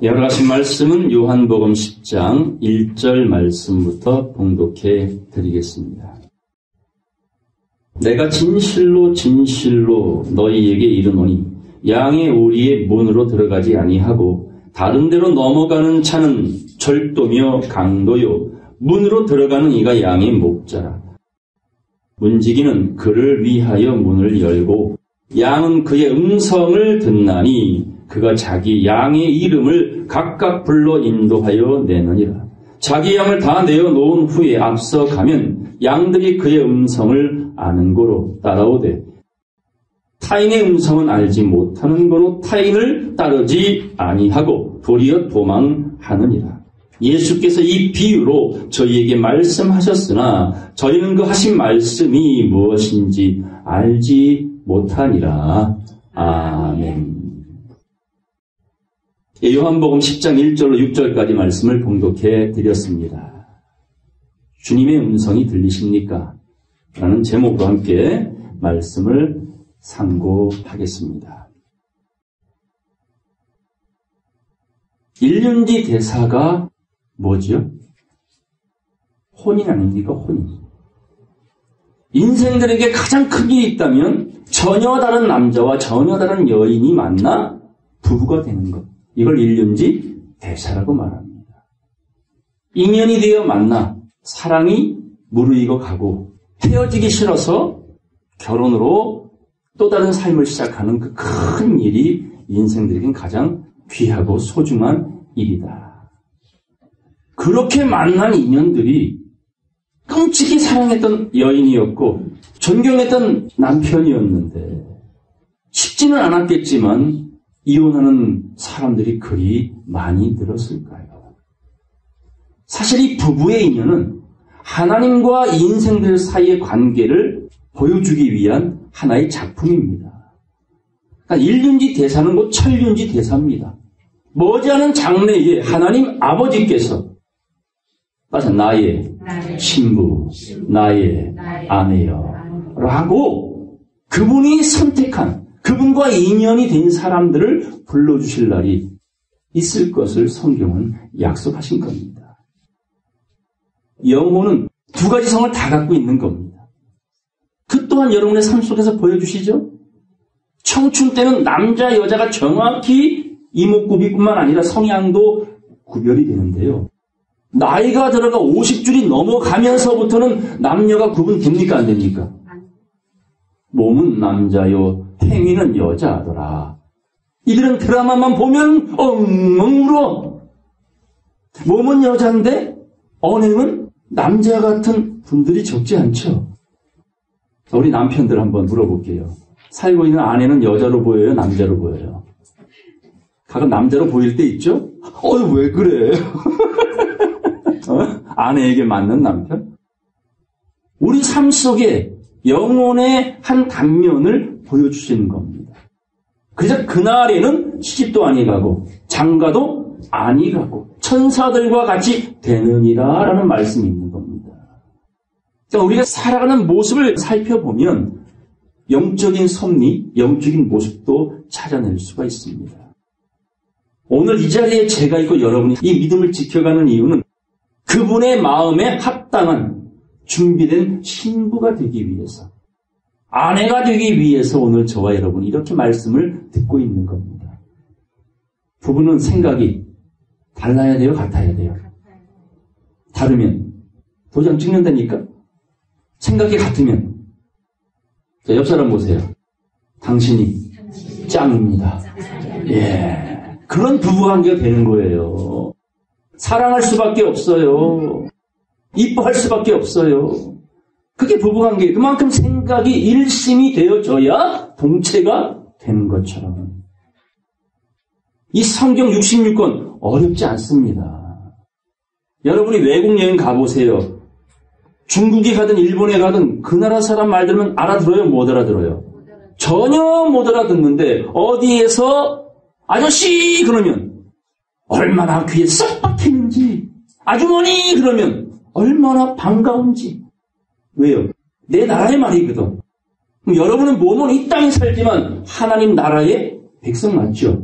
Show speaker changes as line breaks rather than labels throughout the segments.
이어가신 말씀은 요한복음 10장 1절 말씀부터 봉독해 드리겠습니다. 내가 진실로 진실로 너희에게 이르노니 양의 오리의 문으로 들어가지 아니하고 다른 데로 넘어가는 자는 절도며 강도요 문으로 들어가는 이가 양의 목자라. 문지기는 그를 위하여 문을 열고 양은 그의 음성을 듣나니 그가 자기 양의 이름을 각각 불러 인도하여 내느니라. 자기 양을 다 내어놓은 후에 앞서 가면 양들이 그의 음성을 아는 고로 따라오되 타인의 음성은 알지 못하는 고로 타인을 따르지 아니하고 도리어 도망하느니라. 예수께서 이 비유로 저희에게 말씀하셨으나 저희는 그 하신 말씀이 무엇인지 알지 못하니라. 아멘. 요한복음 10장 1절로 6절까지 말씀을 봉독해 드렸습니다. 주님의 음성이 들리십니까? 라는 제목으로 함께 말씀을 상고하겠습니다. 일륜지 대사가 뭐죠? 혼인 아닙니까? 혼인. 인생들에게 가장 큰 일이 있다면 전혀 다른 남자와 전혀 다른 여인이 만나 부부가 되는 것. 이걸 일륜지 대사라고 말합니다. 인연이 되어 만나 사랑이 무르익어 가고 헤어지기 싫어서 결혼으로 또 다른 삶을 시작하는 그 큰 일이 인생들에겐 가장 귀하고 소중한 일이다. 그렇게 만난 인연들이 끔찍히 사랑했던 여인이었고 존경했던 남편이었는데 쉽지는 않았겠지만 이혼하는 사람들이 그리 많이 늘었을까요? 사실 이 부부의 인연은 하나님과 인생들 사이의 관계를 보여주기 위한 하나의 작품입니다. 그러니까 일륜지 대사는 곧 천륜지 대사입니다. 머지않은 장래에 하나님 아버지께서 나의 신부, 나의 아내여 라고 그분이 선택한 그분과 인연이 된 사람들을 불러주실 날이 있을 것을 성경은 약속하신 겁니다. 영혼은 두 가지 성을 다 갖고 있는 겁니다. 그 또한 여러분의 삶 속에서 보여주시죠? 청춘 때는 남자, 여자가 정확히 이목구비뿐만 아니라 성향도 구별이 되는데요. 나이가 들어가 50줄이 넘어가면서부터는 남녀가 구분됩니까? 안 됩니까? 몸은 남자요, 행위는 여자더라. 이들은 드라마만 보면 엉엉 울어. 몸은 여자인데 언행은 남자 같은 분들이 적지 않죠. 우리 남편들 한번 물어볼게요. 살고 있는 아내는 여자로 보여요? 남자로 보여요? 가끔 남자로 보일 때 있죠? 왜 그래? 아내에게 맞는 남편? 우리 삶 속에 영혼의 한 단면을 보여주시는 겁니다. 그래서 그날에는 시집도 아니 가고 장가도 아니 가고 천사들과 같이 되느니라 라는 말씀이 있는 겁니다. 그러니까 우리가 살아가는 모습을 살펴보면 영적인 섭리, 영적인 모습도 찾아낼 수가 있습니다. 오늘 이 자리에 제가 있고 여러분이 이 믿음을 지켜가는 이유는 그분의 마음에 합당한 준비된 신부가 되기 위해서, 아내가 되기 위해서 오늘 저와 여러분이 이렇게 말씀을 듣고 있는 겁니다. 부부는 생각이 달라야 돼요? 같아야 돼요? 다르면 도장 찍는다니까? 생각이 같으면 자, 옆 사람 보세요. 당신이 짱입니다. 예, 그런 부부관계가 되는 거예요. 사랑할 수밖에 없어요. 이뻐할 수밖에 없어요. 그게 부부관계예요. 그만큼 생각이 일심이 되어져야 동체가 되는 것처럼. 이 성경 66권 어렵지 않습니다. 여러분이 외국 여행 가보세요. 중국에 가든 일본에 가든 그 나라 사람 말 들으면 알아들어요? 못 알아들어요? 전혀 못 알아듣는데 어디에서 아저씨 그러면 얼마나 귀에 쏙 박히는지, 아주머니 그러면 얼마나 반가운지. 왜요? 내 나라의 말이거든. 그럼 여러분은 몸은 이 땅에 살지만 하나님 나라의 백성 맞죠?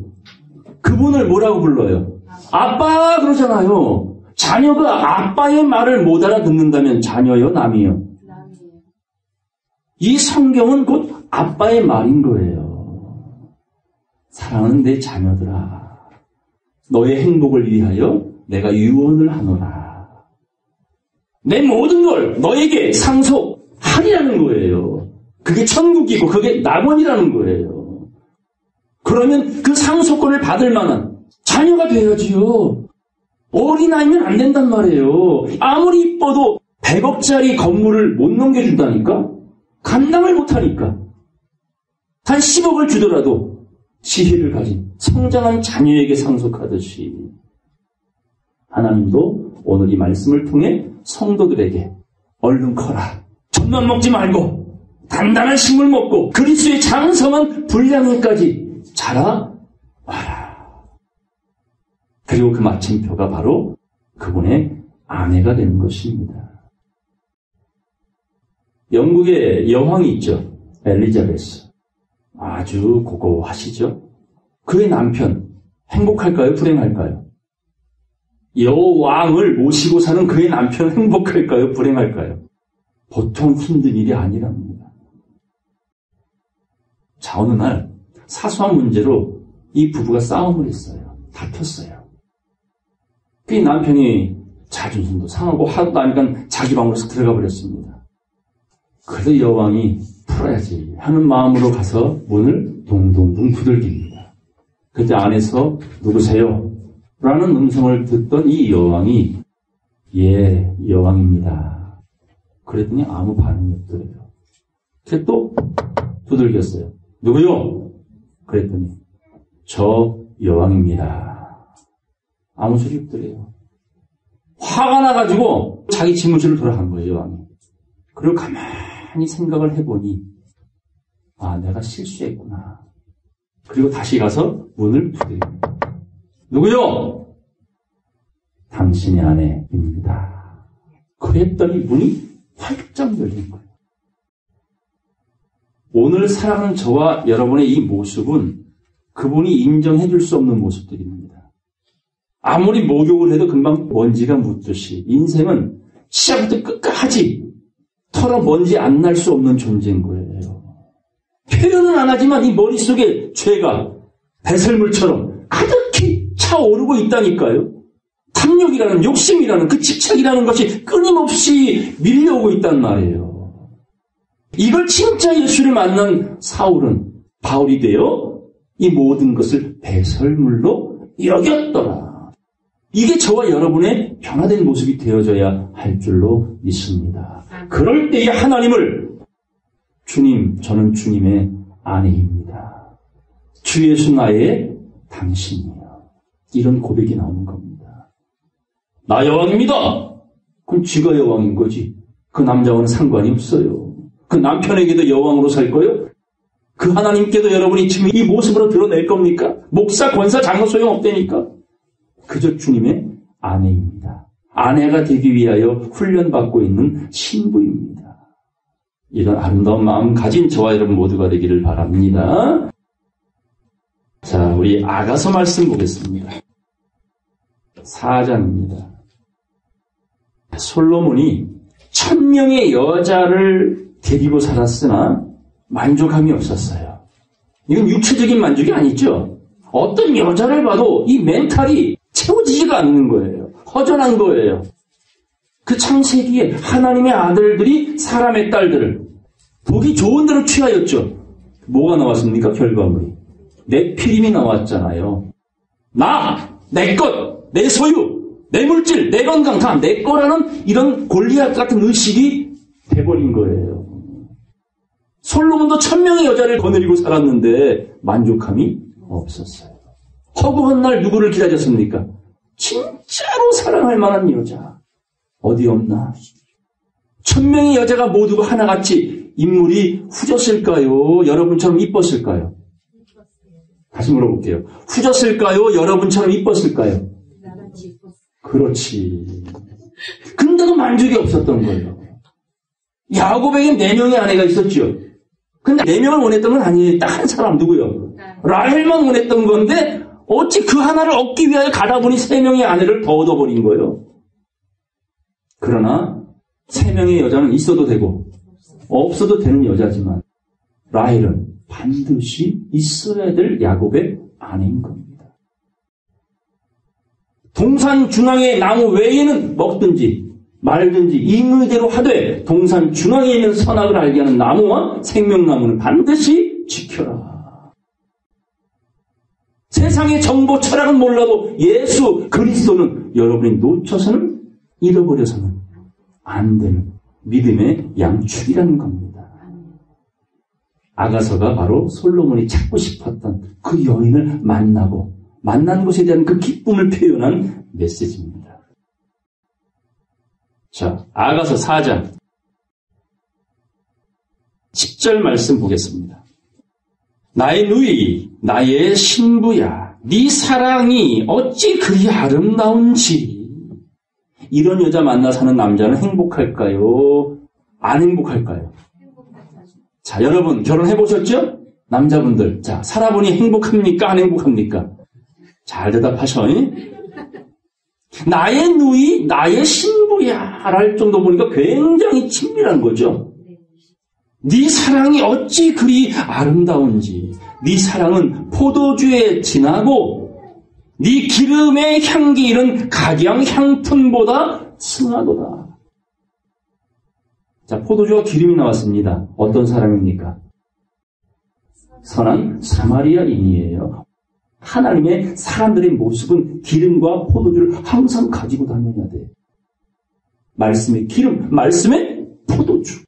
그 그분을 뭐라고 불러요? 아빠 그러잖아요. 자녀가 아빠의 말을 못 알아듣는다면 자녀요, 남이요? 이 성경은 곧 아빠의 말인 거예요. 사랑하는 내 자녀들아, 너의 행복을 위하여 내가 유언을 하노라. 내 모든 걸 너에게 상속하리라는 거예요. 그게 천국이고 그게 낙원이라는 거예요. 그러면 그 상속권을 받을 만한 자녀가 돼야지요. 어린아이면 안 된단 말이에요. 아무리 이뻐도 100억짜리 건물을 못 넘겨준다니까? 감당을 못하니까. 한 10억을 주더라도 지혜를 가진 성장한 자녀에게 상속하듯이 하나님도 오늘 이 말씀을 통해 성도들에게 얼른 커라. 젖만 먹지 말고 단단한 식물 먹고 그리스도의 장성한 분량에까지 자라와라. 그리고 그 마침표가 바로 그분의 아내가 되는 것입니다. 영국의 여왕이 있죠. 엘리자베스. 아주 고고하시죠. 그의 남편 행복할까요? 불행할까요? 여왕을 모시고 사는 그의 남편 행복할까요? 불행할까요? 보통 힘든 일이 아니랍니다. 자, 어느 날 사소한 문제로 이 부부가 싸움을 했어요. 다퉜어요. 그 남편이 자존심도 상하고 하도 나니까 자기 방으로 들어가 버렸습니다. 그래도 여왕이 풀어야지 하는 마음으로 가서 문을 동동동 두들깁니다. 그때 안에서 누구세요? 라는 음성을 듣던 이 여왕이 예, 여왕입니다. 그랬더니 아무 반응이 없더래요. 그래서 또 두들겼어요. 누구요? 그랬더니 저 여왕입니다. 아무 소리 없더래요. 화가 나가지고 자기 집무실로 돌아간 거예요, 여왕이. 그리고 가만히 생각을 해보니 아, 내가 실수했구나. 그리고 다시 가서 문을 두드립니다. 누구요? 당신의 아내입니다. 그랬더니 문이 활짝 열린 거예요. 오늘 사랑하는 저와 여러분의 이 모습은 그분이 인정해 줄 수 없는 모습들입니다. 아무리 목욕을 해도 금방 먼지가 묻듯이 인생은 시작부터 끝까지 털어 먼지 안 날 수 없는 존재인 거예요. 표현은 안 하지만 이 머릿속에 죄가 배설물처럼 가득히 차오르고 있다니까요. 탐욕이라는 욕심이라는 그 집착이라는 것이 끊임없이 밀려오고 있단 말이에요. 이걸 진짜 예수를 만난 사울은 바울이 되어 이 모든 것을 배설물로 여겼더라. 이게 저와 여러분의 변화된 모습이 되어져야 할 줄로 믿습니다. 그럴 때에 하나님을 주님, 저는 주님의 아내입니다. 주 예수 나의 당신이에요. 이런 고백이 나오는 겁니다. 나 여왕입니다. 그럼 쥐가 여왕인 거지. 그 남자와는 상관이 없어요. 그 남편에게도 여왕으로 살 거예요? 그 하나님께도 여러분이 지금 이 모습으로 드러낼 겁니까? 목사, 권사, 장로 소용없다니까? 그저 주님의 아내입니다. 아내가 되기 위하여 훈련받고 있는 신부입니다. 이런 아름다운 마음 가진 저와 여러분 모두가 되기를 바랍니다. 자, 우리 아가서 말씀 보겠습니다. 4장입니다. 솔로몬이 1000명의 여자를 데리고 살았으나 만족함이 없었어요. 이건 육체적인 만족이 아니죠. 어떤 여자를 봐도 이 멘탈이 채워지지가 않는 거예요. 허전한 거예요. 그 창세기에 하나님의 아들들이 사람의 딸들을 보기 좋은 대로 취하였죠. 뭐가 나왔습니까? 결과물이. 내 피림이 나왔잖아요. 나, 내 것, 내 소유, 내 물질, 내 건강 다 내 거라는 이런 골리앗 같은 의식이 돼버린 거예요. 솔로몬도 1000명의 여자를 거느리고 살았는데 만족함이 없었어요. 허구한 날 누구를 기다렸습니까? 진짜로 사랑할 만한 여자. 어디 없나? 1000명의 여자가 모두가 하나같이 인물이 후졌을까요? 여러분처럼 이뻤을까요? 다시 물어볼게요. 후졌을까요? 여러분처럼 이뻤을까요? 그렇지. 근데도 만족이 없었던 거예요. 야곱에겐 4명의 아내가 있었죠. 근데 4명을 원했던 건 아니에요. 딱 한 사람 누구요? 라헬만 원했던 건데 어찌 그 하나를 얻기 위하여 가다 보니 3명의 아내를 더 얻어버린 거예요. 그러나 3명의 여자는 있어도 되고 없어도 되는 여자지만 라헬은 반드시 있어야 될 야곱의 아내인 겁니다. 동산 중앙의 나무 외에는 먹든지 말든지 임의대로 하되 동산 중앙에 있는 선악을 알게 하는 나무와 생명나무는 반드시 지켜라. 세상의 정보 철학은 몰라도 예수 그리스도는 여러분이 놓쳐서는 잃어버려서는 안 되는 믿음의 양축이라는 겁니다. 아가서가 바로 솔로몬이 찾고 싶었던 그 여인을 만나고 만난 것에 대한 그 기쁨을 표현한 메시지입니다. 자, 아가서 4장 10절 말씀 보겠습니다. 나의 누이, 나의 신부야, 네 사랑이 어찌 그리 아름다운지. 이런 여자 만나 사는 남자는 행복할까요? 안 행복할까요? 자, 여러분 결혼해보셨죠? 남자분들, 자, 살아보니 행복합니까? 안 행복합니까? 잘 대답하셔. 나의 누이, 나의 신부야 할 정도 보니까 굉장히 친밀한 거죠. 네 사랑이 어찌 그리 아름다운지. 네 사랑은 포도주에 진하고 네 기름의 향기 이른 각양 향품보다 승하도다. 자, 포도주와 기름이 나왔습니다. 어떤 사람입니까? 선한 사마리아인이에요. 하나님의 사람들의 모습은 기름과 포도주를 항상 가지고 다녀야 돼. 말씀의 기름, 말씀의 포도주.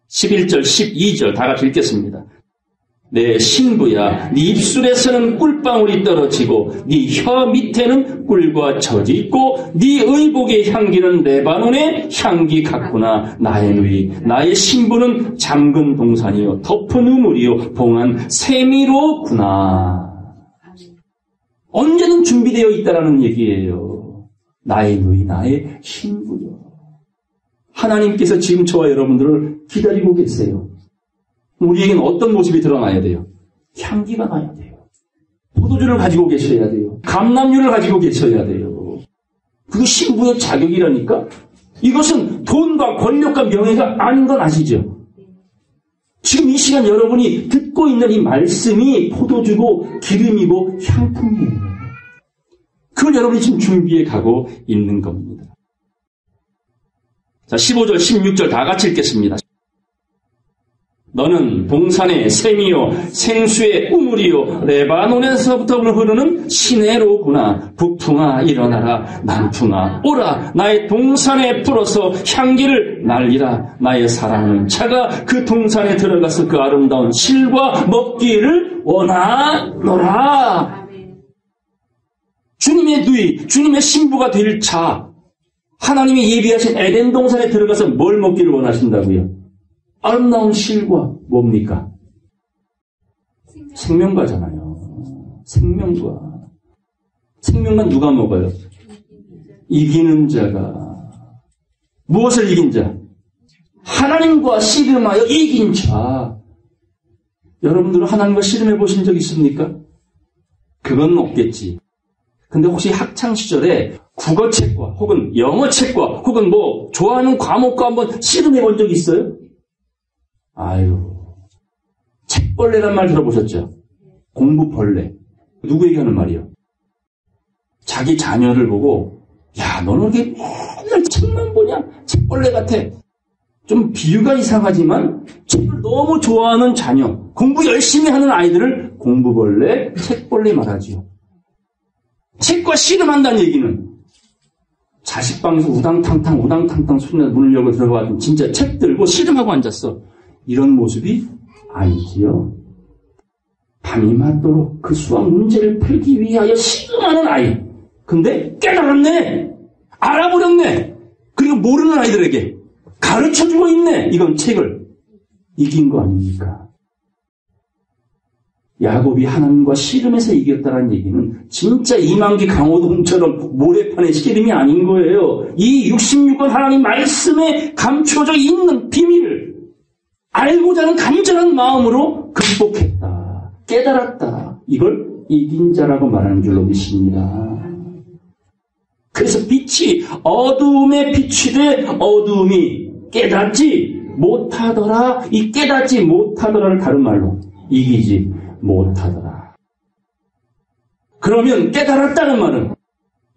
11절, 12절 다 같이 읽겠습니다. 내 신부야, 네 입술에서는 꿀방울이 떨어지고 네 혀 밑에는 꿀과 젖이 있고 네 의복의 향기는 레바논의 향기 같구나. 나의 누이, 나의 신부는 잠근 동산이요 덮은 우물이요 봉한 세미로구나. 언제든 준비되어 있다라는 얘기예요. 나의 누이, 나의 신부요. 하나님께서 지금 저와 여러분들을 기다리고 계세요. 우리에게는 어떤 모습이 드러나야 돼요? 향기가 나야 돼요. 포도주를 가지고 계셔야 돼요. 감람류를 가지고 계셔야 돼요. 그게 신부의 자격이라니까? 이것은 돈과 권력과 명예가 아닌 건 아시죠? 지금 이 시간 여러분이 듣고 있는 이 말씀이 포도주고 기름이고 향품이에요. 그걸 여러분이 지금 준비해 가고 있는 겁니다. 자, 15절, 16절 다 같이 읽겠습니다. 너는 동산의 샘이요 생수의 우물이요 레바논에서부터 흐르는 시내로구나. 북풍아 일어나라. 남풍아 오라. 나의 동산에 불어서 향기를 날리라. 나의 사랑하는 자가 그 동산에 들어가서 그 아름다운 실과 먹기를 원하노라. 주님의 누이, 주님의 신부가 될 자, 하나님이 예비하신 에덴 동산에 들어가서 뭘 먹기를 원하신다고요? 아름다운 실과 뭡니까? 생명과잖아요. 생명과. 생명과 누가 먹어요? 이기는 자가. 무엇을 이긴 자? 하나님과 씨름하여 이긴 자. 여러분들은 하나님과 씨름해 보신 적 있습니까? 그건 없겠지. 근데 혹시 학창시절에 국어책과 혹은 영어책과 혹은 뭐 좋아하는 과목과 한번 씨름해 본 적 있어요? 아유, 책벌레란 말 들어보셨죠? 공부벌레. 누구에게 하는 말이요? 자기 자녀를 보고, 야, 너는 이렇게 맨날 책만 보냐? 책벌레 같아. 좀 비유가 이상하지만 책을 너무 좋아하는 자녀, 공부 열심히 하는 아이들을 공부벌레, 책벌레 말하지요. 책과 씨름한다는 얘기는 자식 방에서 우당탕탕 소리나 문을 열고 들어가서 진짜 책 들고 씨름하고 앉았어. 이런 모습이 아니지요. 밤이 맞도록 그 수학 문제를 풀기 위하여 씨름하는 아이. 근데 깨달았네. 알아버렸네. 그리고 모르는 아이들에게 가르쳐주고 있네. 이건 책을 이긴 거 아닙니까? 야곱이 하나님과 씨름해서 이겼다는 얘기는 진짜 이만기 강호동처럼 모래판의 씨름이 아닌 거예요. 이 66권 하나님 말씀에 감춰져 있는 비밀을 알고자 하는 간절한 마음으로 극복했다. 깨달았다. 이걸 이긴 자라고 말하는 줄로 믿습니다. 그래서 빛이 어두움에 비추되 어두움이 깨닫지 못하더라. 이 깨닫지 못하더라를 다른 말로 이기지 못하더라. 그러면 깨달았다는 말은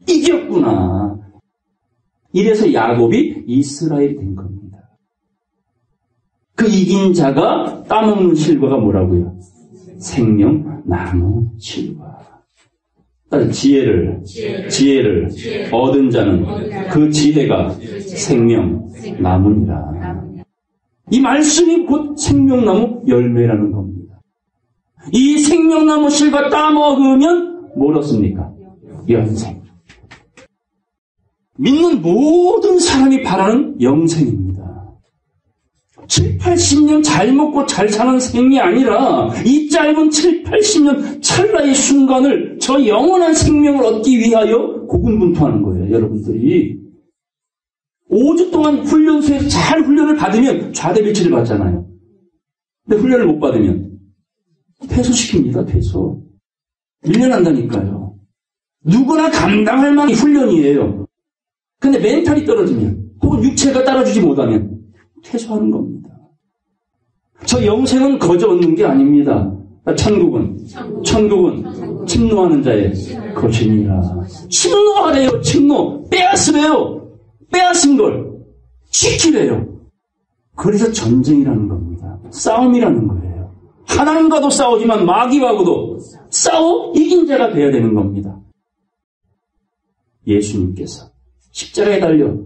이겼구나. 이래서 야곱이 이스라엘이 된 겁니다. 그 이긴 자가 따먹는 실과가 뭐라고요? 생명나무 실과. 지혜를 얻은 자는 그 지혜가 생명나무니라. 이 말씀이 곧 생명나무 열매라는 겁니다. 이 생명나무 실과 따먹으면 뭘 얻습니까? 영생. 믿는 모든 사람이 바라는 영생입니다. 7, 80년 잘 먹고 잘 사는 생이 아니라 이 짧은 7, 80년 찰나의 순간을 저 영원한 생명을 얻기 위하여 고군분투하는 거예요. 여러분들이 5주 동안 훈련소에서 잘 훈련을 받으면 좌대비치를 받잖아요. 근데 훈련을 못 받으면 퇴소시킵니다. 퇴소. 밀려난다니까요. 누구나 감당할 만한 훈련이에요. 근데 멘탈이 떨어지면 혹은 육체가 따라주지 못하면 퇴소하는 겁니다. 저 영생은 거저 얻는 게 아닙니다. 천국은 침노하는 자의 것이니라. 침노하래요. 침노. 빼앗으래요. 빼앗은 걸 지키래요. 그래서 전쟁이라는 겁니다. 싸움이라는 거예요. 하나님과도 싸우지만 마귀와도 싸워 이긴 자가 돼야 되는 겁니다. 예수님께서 십자가에 달려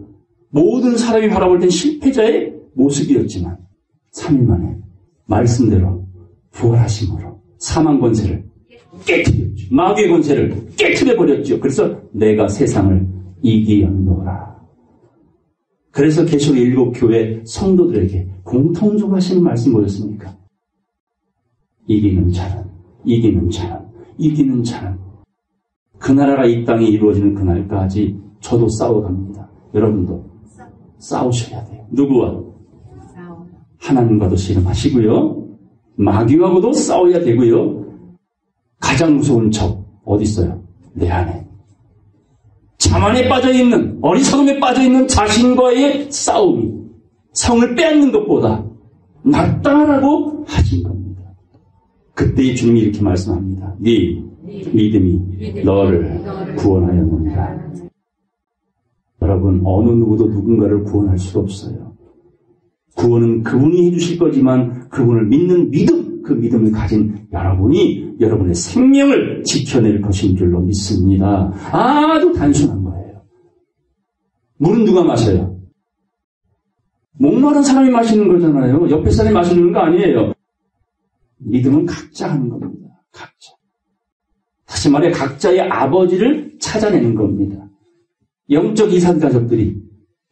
모든 사람이 바라볼 땐 실패자의 모습이었지만 3일 만에 말씀대로 부활하심으로 사망 권세를 깨트렸죠. 마귀의 권세를 깨트려버렸죠. 그래서 내가 세상을 이기었노라. 그래서 계시록 7교회 성도들에게 공통적으로 하시는 말씀 뭐였습니까? 이기는 자는 그 나라가 이 땅에 이루어지는 그날까지 저도 싸워갑니다. 여러분도 싸우셔야 돼요. 누구와? 하나님과도 씨름하시고요. 마귀와도 싸워야 되고요. 가장 무서운 적 어디 있어요? 내 안에. 자만에 빠져있는, 어리석음에 빠져있는 자신과의 싸움이 성을 빼앗는 것보다 낫다라고 하신 겁니다. 그때 주님이 이렇게 말씀합니다. 네 믿음이 너를 구원하였느니라. 여러분, 어느 누구도 누군가를 구원할 수 없어요. 구원은 그분이 해주실 거지만 그분을 믿는 믿음, 그 믿음을 가진 여러분이 여러분의 생명을 지켜낼 것인 줄로 믿습니다. 아주 단순한 거예요. 물은 누가 마셔요? 목마른 사람이 마시는 거잖아요. 옆에 사람이 마시는 거 아니에요. 믿음은 각자 하는 겁니다. 각자. 다시 말해 각자의 아버지를 찾아내는 겁니다. 영적 이산 가족들이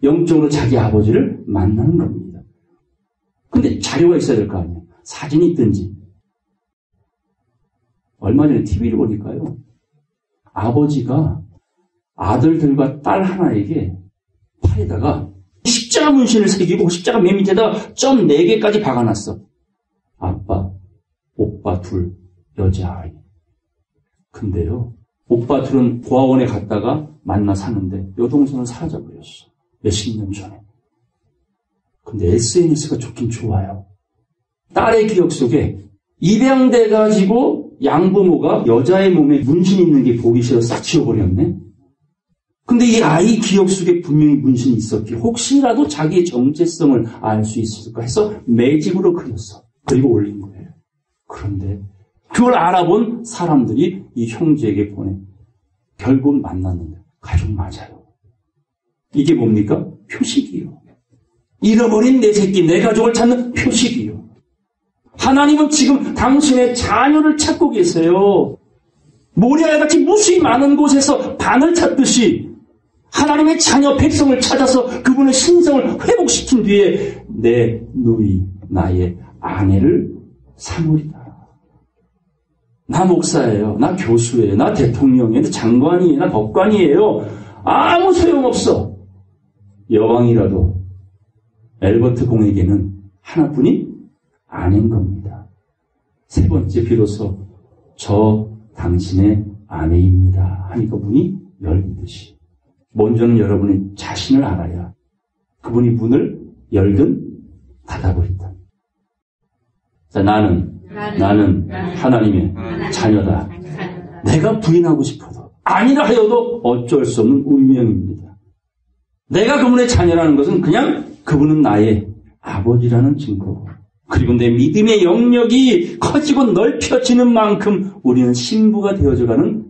영적으로 자기 아버지를 만나는 겁니다. 근데 자료가 있어야 될 거 아니에요. 사진이 있든지. 얼마 전에 TV를 보니까요. 아버지가 아들들과 딸 하나에게 팔에다가 십자가 문신을 새기고 십자가 맨 밑에다 점 4개까지 박아놨어. 아빠, 오빠 둘, 여자아이. 근데요. 오빠 둘은 고아원에 갔다가 만나 사는데 여동생은 사라져버렸어. 몇십 년 전에. 근데 SNS가 좋긴 좋아요. 딸의 기억 속에 입양돼가지고 양부모가 여자의 몸에 문신이 있는 게 보기 싫어 싹 지워버렸네. 근데 이 아이 기억 속에 분명히 문신이 있었기에 혹시라도 자기의 정체성을 알 수 있을까 해서 매직으로 그렸어. 그리고 올린 거예요. 그런데 그걸 알아본 사람들이 이 형제에게 보내. 결국 만났는데 가족 맞아요. 이게 뭡니까? 표식이요. 잃어버린 내 새끼, 내 가족을 찾는 표식이요. 하나님은 지금 당신의 자녀를 찾고 계세요. 모리아같이 무수히 많은 곳에서 반을 찾듯이 하나님의 자녀 백성을 찾아서 그분의 신성을 회복시킨 뒤에 내 누이, 나의 아내를 삼으리다. 나 목사예요. 나 교수예요. 나 대통령이에요. 나 장관이에요. 나 법관이에요. 아무 소용없어. 여왕이라도 엘버트 공에게는 하나뿐인 아내인 겁니다. 세 번째, 비로소 저 당신의 아내입니다. 하니까 문이 열리듯이. 먼저는 여러분의 자신을 알아야 그분이 문을 열든 닫아버린다. 자, 나는 하나님의 자녀다. 내가 부인하고 싶어도 아니라 하여도 어쩔 수 없는 운명입니다. 내가 그분의 자녀라는 것은 그냥 그분은 나의 아버지라는 증거고, 그리고 내 믿음의 영역이 커지고 넓혀지는 만큼 우리는 신부가 되어져가는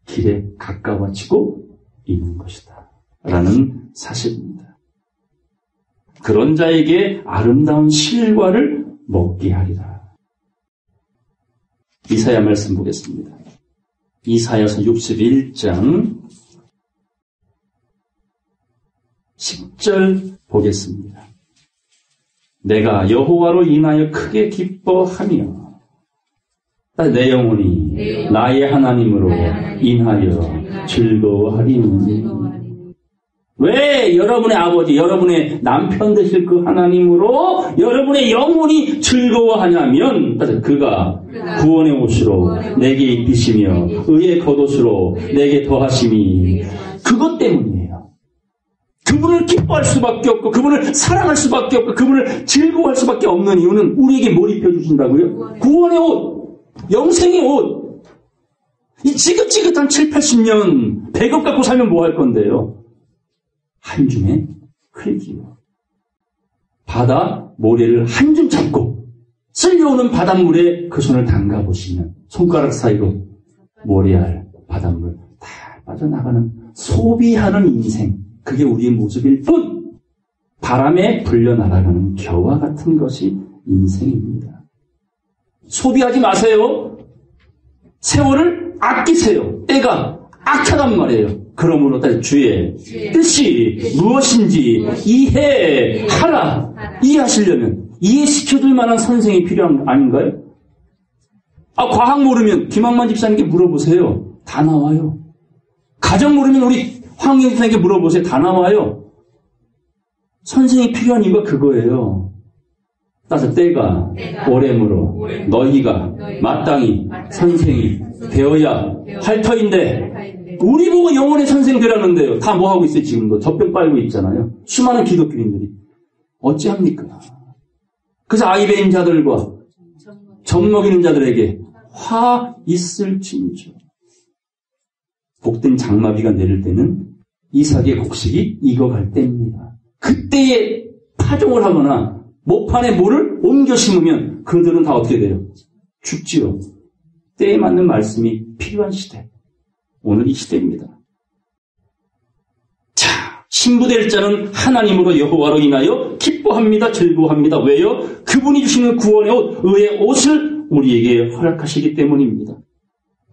길에 가까워지고 있는 것이다 라는 사실입니다. 그런 자에게 아름다운 실과를 먹게 하리라. 이사야 말씀 보겠습니다. 이사야서 61장 10절 보겠습니다. 내가 여호와로 인하여 크게 기뻐하며 내 영혼이 나의 하나님으로 인하여 즐거워하리니. 왜 여러분의 아버지, 여러분의 남편 되실 그 하나님으로 여러분의 영혼이 즐거워하냐면 그가 구원의 옷으로 내게 입히시며 의의 겉옷으로 내게 더하심이 그것 때문이에요. 그분을 기뻐할 수밖에 없고 그분을 사랑할 수밖에 없고 그분을 즐거워할 수밖에 없는 이유는 우리에게 뭘 입혀주신다고요? 구원의 옷, 영생의 옷. 이 지긋지긋한 7, 80년 배급 갖고 살면 뭐 할 건데요? 한 줌의 흙이요. 바다 모래를 한 줌 잡고 쓸려오는 바닷물에 그 손을 담가보시면 손가락 사이로 모래알 바닷물 다 빠져나가는 소비하는 인생, 그게 우리의 모습일 뿐 바람에 불려 날아가는 겨와 같은 것이 인생입니다. 소비하지 마세요. 세월을 아끼세요. 때가 악하단 말이에요. 그러므로 주의 뜻이 무엇인지 이해하라. 이해하시려면 이해시켜줄 만한 선생이 필요한 거 아닌가요? 과학 모르면 김학만 집사님께 물어보세요. 다 나와요. 가정 모르면 우리 황영 집사님께 물어보세요. 다 나와요. 선생이 필요한 이유가 그거예요. 따라서 때가 오래므로 너희가 마땅히 선생이 되어야 할 터인데, 우리 보고 영혼의 선생 되라는데요. 다 뭐 하고 있어요? 지금도 젖병 빨고 있잖아요. 수많은 기독교인들이. 어찌합니까? 그래서 아이배인 자들과 젖 먹이는 자들에게 화 있을진저. 복된 장마비가 내릴 때는 이삭의 곡식이 익어갈 때입니다. 그때에 파종을 하거나 모판에 모를 옮겨 심으면 그들은 다 어떻게 돼요? 죽지요. 때에 맞는 말씀이 필요한 시대. 오늘 이 시대입니다. 자, 신부될 자는 하나님으로 여호와로 인하여 기뻐합니다. 즐거워합니다. 왜요? 그분이 주시는 구원의 옷, 의의 옷을 우리에게 허락하시기 때문입니다.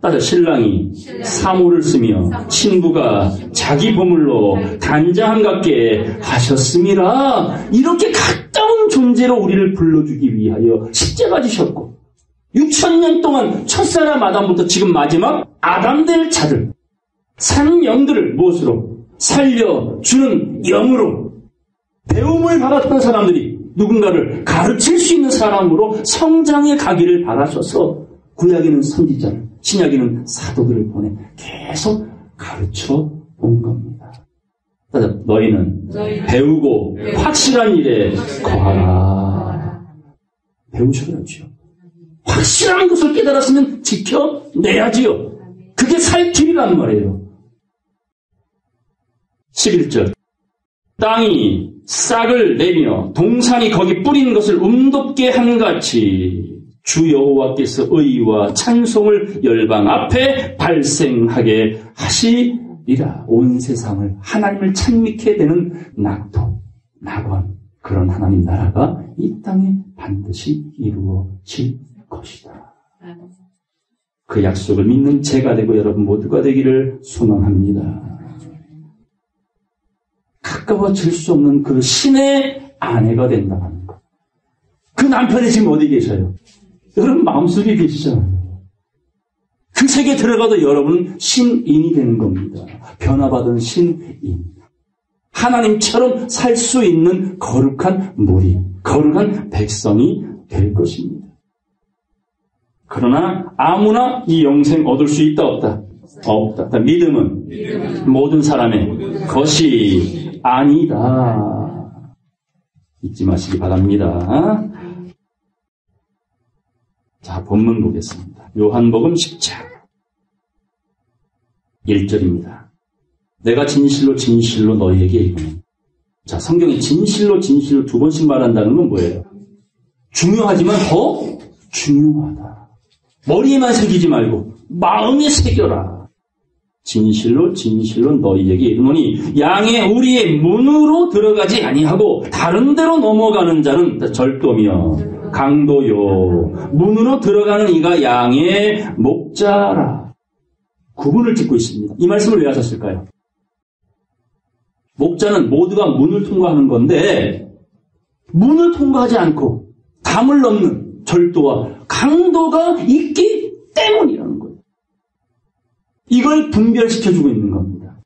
따라 신랑이 사모를 쓰며 신부가 자기 보물로 단장한 같게 하셨음이라. 이렇게 가까운 존재로 우리를 불러주기 위하여 십자가 지셨고 6,000년 동안 첫사람 아담부터 지금 마지막 아담 될 자들, 산 영들을 무엇으로? 살려주는 영으로, 배움을 받았던 사람들이 누군가를 가르칠 수 있는 사람으로 성장해 가기를 바라셔서 구약에는 선지자를, 신약에는 사도들을 보내 계속 가르쳐 온 겁니다. 너희는 배우고 확실한 일에 거하라. 배우셔야죠. 확실한 것을 깨달았으면 지켜내야지요. 그게 살 길이란 말이에요. 11절. 땅이 싹을 내며 동산이 거기 뿌린 것을 움돋게 한같이 주 여호와께서 의와 찬송을 열방 앞에 발생하게 하시리라. 온 세상을 하나님을 찬미케 되는 낙도, 낙원, 그런 하나님 나라가 이 땅에 반드시 이루어질 것이다. 그 약속을 믿는 제가 되고 여러분 모두가 되기를 소망합니다. 가까워질 수 없는 그 신의 아내가 된다는 것. 그 남편이 지금 어디 계셔요? 여러분 마음속에 계시잖아요. 그 세계에 들어가도 여러분은 신인이 되는 겁니다. 변화받은 신인. 하나님처럼 살 수 있는 거룩한 무리, 거룩한 백성이 될 것입니다. 그러나 아무나 이 영생 얻을 수 있다 없다? 없다. 믿음은 모든 사람의 것이 아니다. 잊지 마시기 바랍니다. 자, 본문 보겠습니다. 요한복음 10장 1절입니다. 내가 진실로 진실로 너희에게 이르노니. 자, 성경에 진실로 진실로 두 번씩 말한다는 건 뭐예요? 중요하지만 더 중요하다. 머리에만 새기지 말고 마음에 새겨라. 진실로 진실로 너희에게 이르노니 양의 우리의 문으로 들어가지 아니하고 다른 데로 넘어가는 자는 절도며 강도요 문으로 들어가는 이가 양의 목자라. 구분을 짓고 있습니다. 이 말씀을 왜 하셨을까요? 목자는 모두가 문을 통과하는 건데 문을 통과하지 않고 담을 넘는 절도와 강도가 있기 때문이라는 거예요. 이걸 분별시켜주고 있는 겁니다.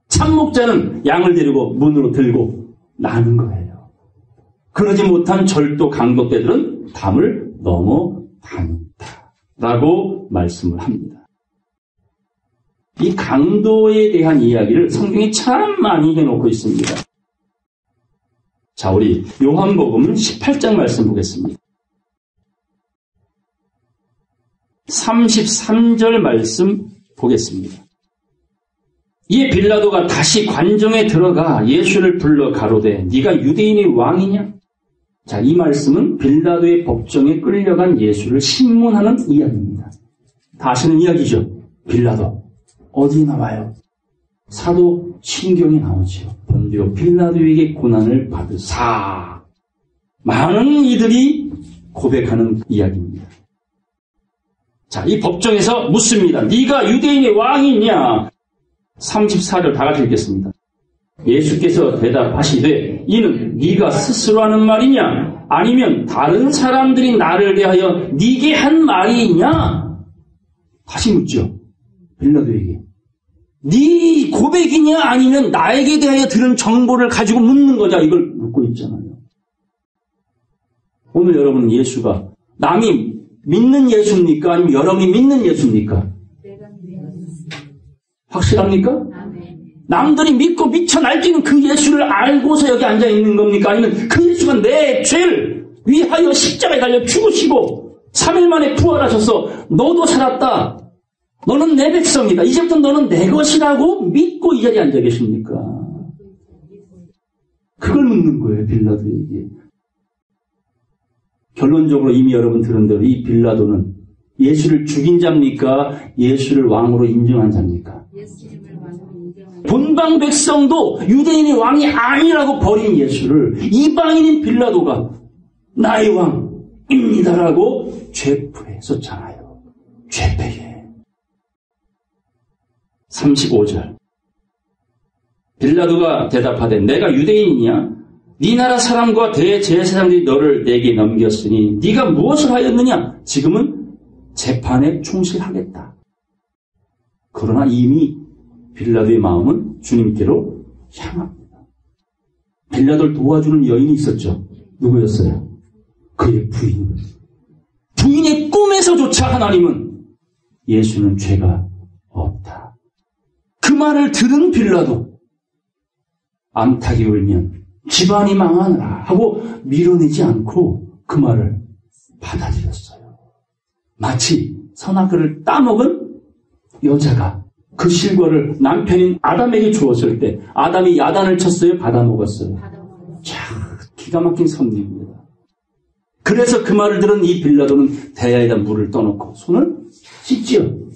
참목자는 양을 데리고 문으로 들고 나는 거예요. 그러지 못한 절도 강도떼들은 담을 넘어 다닌다라고 말씀을 합니다. 이 강도에 대한 이야기를 성경이 참 많이 해놓고 있습니다. 자, 우리 요한복음 18장 말씀 보겠습니다. 33절 말씀 보겠습니다. 이에 빌라도가 다시 관정에 들어가 예수를 불러 가로되 네가 유대인의 왕이냐? 자, 이 말씀은 빌라도의 법정에 끌려간 예수를 신문하는 이야기입니다. 다시는 이야기죠. 빌라도 어디에 나와요? 사도 신경에 나오지요. 본디오 빌라도에게 고난을 받으사. 많은 이들이 고백하는 이야기입니다. 자, 이 법정에서 묻습니다. 네가 유대인의 왕이냐? 34절 다 같이 읽겠습니다. 예수께서 대답하시되 이는 네가 스스로 하는 말이냐? 아니면 다른 사람들이 나를 대하여 네게 한 말이냐? 다시 묻죠. 빌라도에게. 네 고백이냐 아니면 나에게 대하여 들은 정보를 가지고 묻는 거냐 이걸 묻고 있잖아요. 오늘 여러분은 예수가 남이 믿는 예수입니까? 아니면 여러분이 믿는 예수입니까? 확실합니까? 남들이 믿고 미쳐 날뛰는 그 예수를 알고서 여기 앉아 있는 겁니까? 아니면 그 예수가 내 죄를 위하여 십자가에 달려 죽으시고 3일 만에 부활하셔서 너도 살았다. 너는 내 백성이다. 이제부터 너는 내 것이라고 믿고 이 자리에 앉아 계십니까? 그걸 묻는 거예요, 빌라도에게. 결론적으로 이미 여러분 들은 대로 이 빌라도는 예수를 죽인 자입니까? 예수를 왕으로 인정한 자입니까? 본방 백성도 유대인의 왕이 아니라고 버린 예수를 이방인인 빌라도가 나의 왕입니다라고 죄부했었잖아요. 죄패에. 35절 빌라도가 대답하되 내가 유대인이냐? 네 나라 사람과 대제사장들이 너를 내게 넘겼으니 네가 무엇을 하였느냐? 지금은 재판에 충실하겠다. 그러나 이미 빌라도의 마음은 주님께로 향합니다. 빌라도를 도와주는 여인이 있었죠. 누구였어요? 그의 부인. 부인의 꿈에서조차 하나님은 예수는 죄가 없다. 그 말을 들은 빌라도 암탉이 울면 집안이 망하느라 하고 밀어내지 않고 그 말을 받아들였어요. 마치 선악과를 따먹은 여자가 그 실과를 남편인 아담에게 주었을 때 아담이 야단을 쳤어요? 받아먹었어요? 참 기가 막힌 섭리입니다. 그래서 그 말을 들은 이 빌라도는 대야에다 물을 떠놓고 손을 씻지요.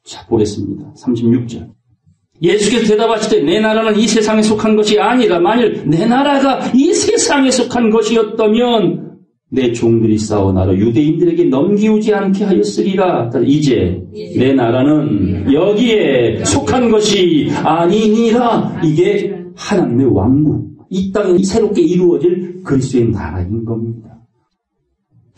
자, 보겠습니다. 36절. 예수께서 대답하시되 내 나라는 이 세상에 속한 것이 아니라 만일 내 나라가 이 세상에 속한 것이었다면 내 종들이 싸워 나라 유대인들에게 넘기우지 않게 하였으리라. 이제 내 나라는 여기에 속한 것이 아니니라. 이게 하나님의 왕국, 이 땅에 새롭게 이루어질 그리스도의 나라인 겁니다.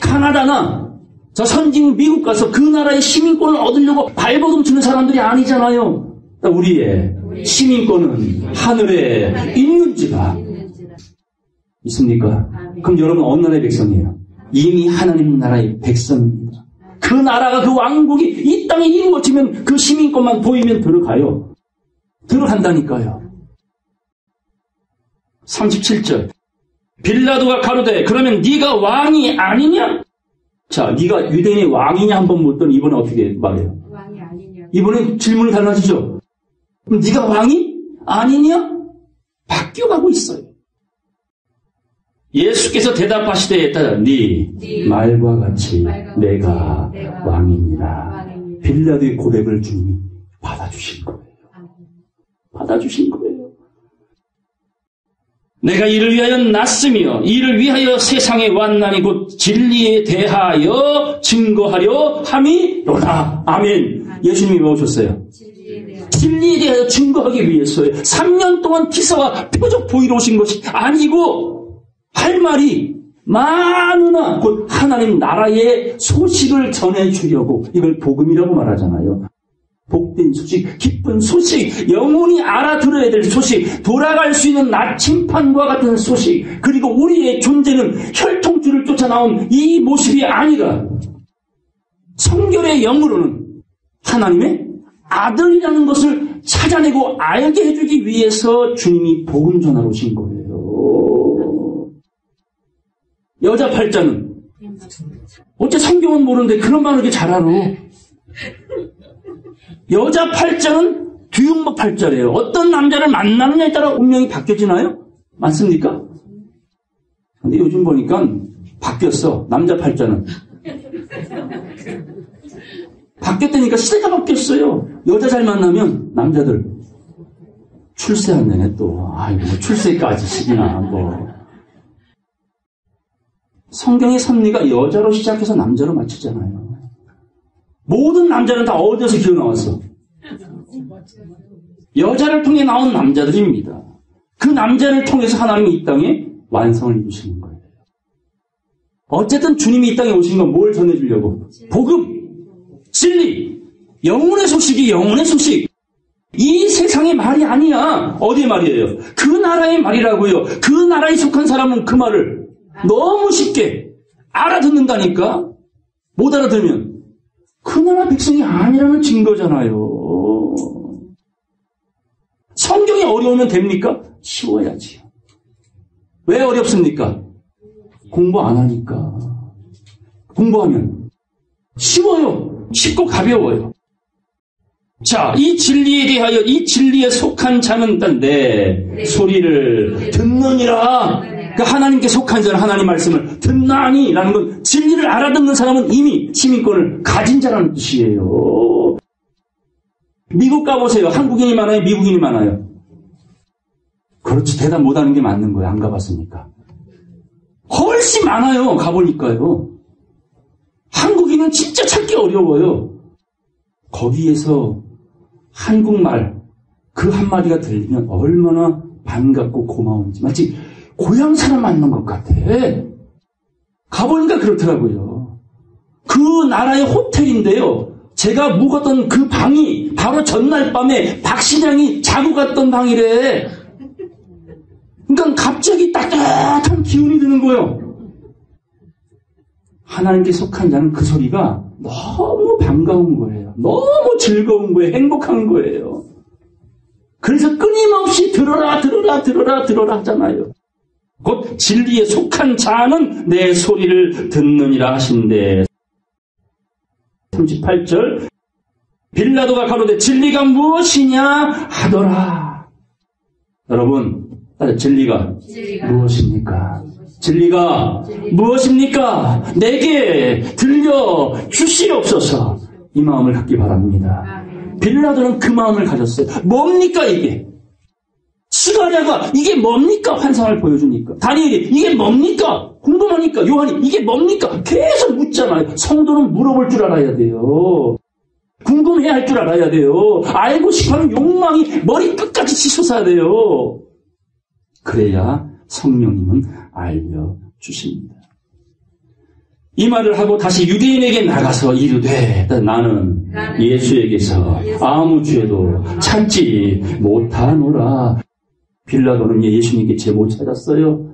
카나다나 저 선진 미국 가서 그 나라의 시민권을 얻으려고 발버둥 치는 사람들이 아니잖아요. 우리의 시민권은 하늘에 있는지라. 있습니까? 그럼 여러분 어느 나라의 백성이에요? 이미 하나님 나라의 백성입니다. 그 나라가 그 왕국이 이 땅에 이루어지면 그 시민권만 보이면 들어가요. 들어간다니까요. 37절 빌라도가 가로되 그러면 네가 왕이 아니냐? 자, 네가 유대인의 왕이냐 한번 묻더니 이번에 어떻게 말해요?
왕이 아니냐?
이번에 질문이 달라지죠. 그럼 네가 왕이 아니냐? 바뀌어가고 있어요. 예수께서 대답하시되 네 말과 같이 내가 왕입니다. 빌라도의 고백을 주님이 받아주신 거예요. 받아주신 거예요. 내가 이를 위하여 났으며 이를 위하여 세상에 왔나니 곧 진리에 대하여 증거하려 함이로다. 아멘. 예수님이 뭐 오셨어요? 진리에 대하여 증거하기 위해서요. 3년 동안 기사와 표적 보이러 오신 것이 아니고 할 말이 많으나 곧 하나님 나라의 소식을 전해주려고 이걸 복음이라고 말하잖아요. 복된 소식, 기쁜 소식, 영원히 알아들어야 될 소식, 돌아갈 수 있는 나침판과 같은 소식, 그리고 우리의 존재는 혈통줄을 쫓아 나온 이 모습이 아니라 성결의 영으로는 하나님의 아들이라는 것을 찾아내고 알게 해주기 위해서 주님이 복음 전하러 오신 거예요. 여자 팔자는 어째 성경은 모르는데 그런 말을 이렇게 잘 알아. 여자 팔자는 뒤움목 팔자래요. 어떤 남자를 만나느냐에 따라 운명이 바뀌어지나요? 맞습니까? 근데 요즘 보니까 바뀌었어. 남자 팔자는. 바뀌었다니까 시대가 바뀌었어요. 여자 잘 만나면 남자들 출세 안 되네 또. 아이고 출세까지 시기나 뭐. 성경의 섭리가 여자로 시작해서 남자로 마치잖아요. 모든 남자는 다 어디서 기어 나왔어? 여자를 통해 나온 남자들입니다. 그 남자를 통해서 하나님이 이 땅에 완성을 이루시는 거예요. 어쨌든 주님이 이 땅에 오신 건 뭘 전해주려고? 복음, 진리, 영혼의 소식이 영혼의 소식. 이 세상의 말이 아니야. 어디의 말이에요? 그 나라의 말이라고요. 그 나라에 속한 사람은 그 말을 너무 쉽게 알아듣는다니까. 못 알아들으면 그 나라 백성이 아니라는 증거잖아요. 성경이 어려우면 됩니까? 쉬워야지. 왜 어렵습니까? 공부 안 하니까. 공부하면 쉬워요. 쉽고 가벼워요. 자, 이 진리에 대하여 이 진리에 속한 자는 일단 내 소리를 듣느니라. 그러니까 하나님께 속한 자는 하나님 말씀을 듣나니라는 건 진리를 알아듣는 사람은 이미 시민권을 가진 자라는 뜻이에요. 미국 가보세요. 한국인이 많아요? 미국인이 많아요? 그렇지. 대답 못하는 게 맞는 거예요. 안 가봤으니까. 훨씬 많아요. 가보니까요. 한국인은 진짜 찾기 어려워요. 거기에서 한국말 그 한마디가 들리면 얼마나 반갑고 고마운지 마치 고향 사람 만난 것 같아. 가보니까 그렇더라고요. 그 나라의 호텔인데요. 제가 묵었던 그 방이 바로 전날 밤에 박신양이 자고 갔던 방이래. 그러니까 갑자기 따뜻한 기운이 드는 거예요. 하나님께 속한 자는 그 소리가 너무 반가운 거예요. 너무 즐거운 거예요. 행복한 거예요. 그래서 끊임없이 들어라 하잖아요. 곧 진리에 속한 자는 내 소리를 듣느니라 하신대. 38절 빌라도가 가로되 진리가 무엇이냐 하더라. 여러분, 진리가 무엇입니까? 진리가 무엇입니까? 내게 들려 주시옵소서. 이 마음을 갖기 바랍니다. 빌라도는 그 마음을 가졌어요. 뭡니까 이게? 스가랴가 이게 뭡니까? 환상을 보여주니까. 다니엘이 이게 뭡니까? 궁금하니까. 요한이 이게 뭡니까? 계속 묻잖아요. 성도는 물어볼 줄 알아야 돼요. 궁금해야 할 줄 알아야 돼요. 알고 싶어하는 욕망이 머리 끝까지 치솟아야 돼요. 그래야 성령님은 알려주십니다. 이 말을 하고 다시 유대인에게 나가서 이르되 나는 예수에게서 아무 죄도 찾지 못하노라. 빌라도는 예수님께 죄 못 찾았어요.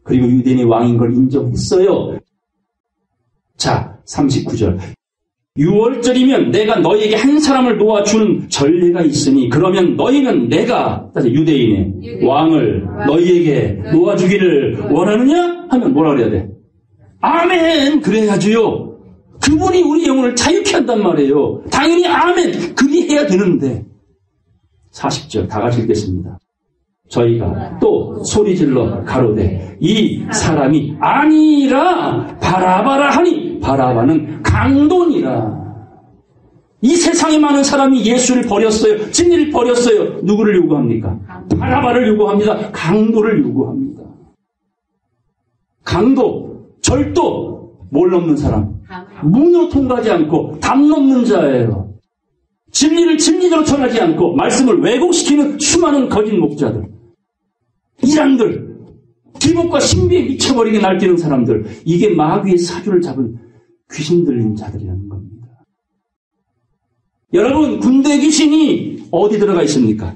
그리고 유대인의 왕인 걸 인정했어요. 자, 39절. 6월절이면 내가 너에게 한 사람을 놓아주는 전례가 있으니 그러면 너희는 내가 유대인의 왕을 너희에게 놓아주기를 원하느냐? 하면 뭐라 그래야 돼? 아멘! 그래야지요. 그분이 우리 영혼을 자유케 한단 말이에요. 당연히 아멘! 그리해야 되는데 40절 다 같이 읽겠습니다. 저희가 또 소리질러 가로되 이 사람이 아니라 바라바라 하니 바라바는 강도니라. 이 세상에 많은 사람이 예수를 버렸어요. 진리를 버렸어요. 누구를 요구합니까? 바라바를 요구합니다. 강도를 요구합니다. 강도, 절도, 뭘 넘는 사람? 문을 통과하지 않고 담 넘는 자예요. 진리를 진리대로 전하지 않고 말씀을 왜곡시키는 수많은 거짓 목자들, 이란들, 기복과 신비에 미쳐버리게 날뛰는 사람들, 이게 마귀의 사주를 잡은 귀신 들린 자들이라는 겁니다. 여러분, 군대 귀신이 어디 들어가 있습니까?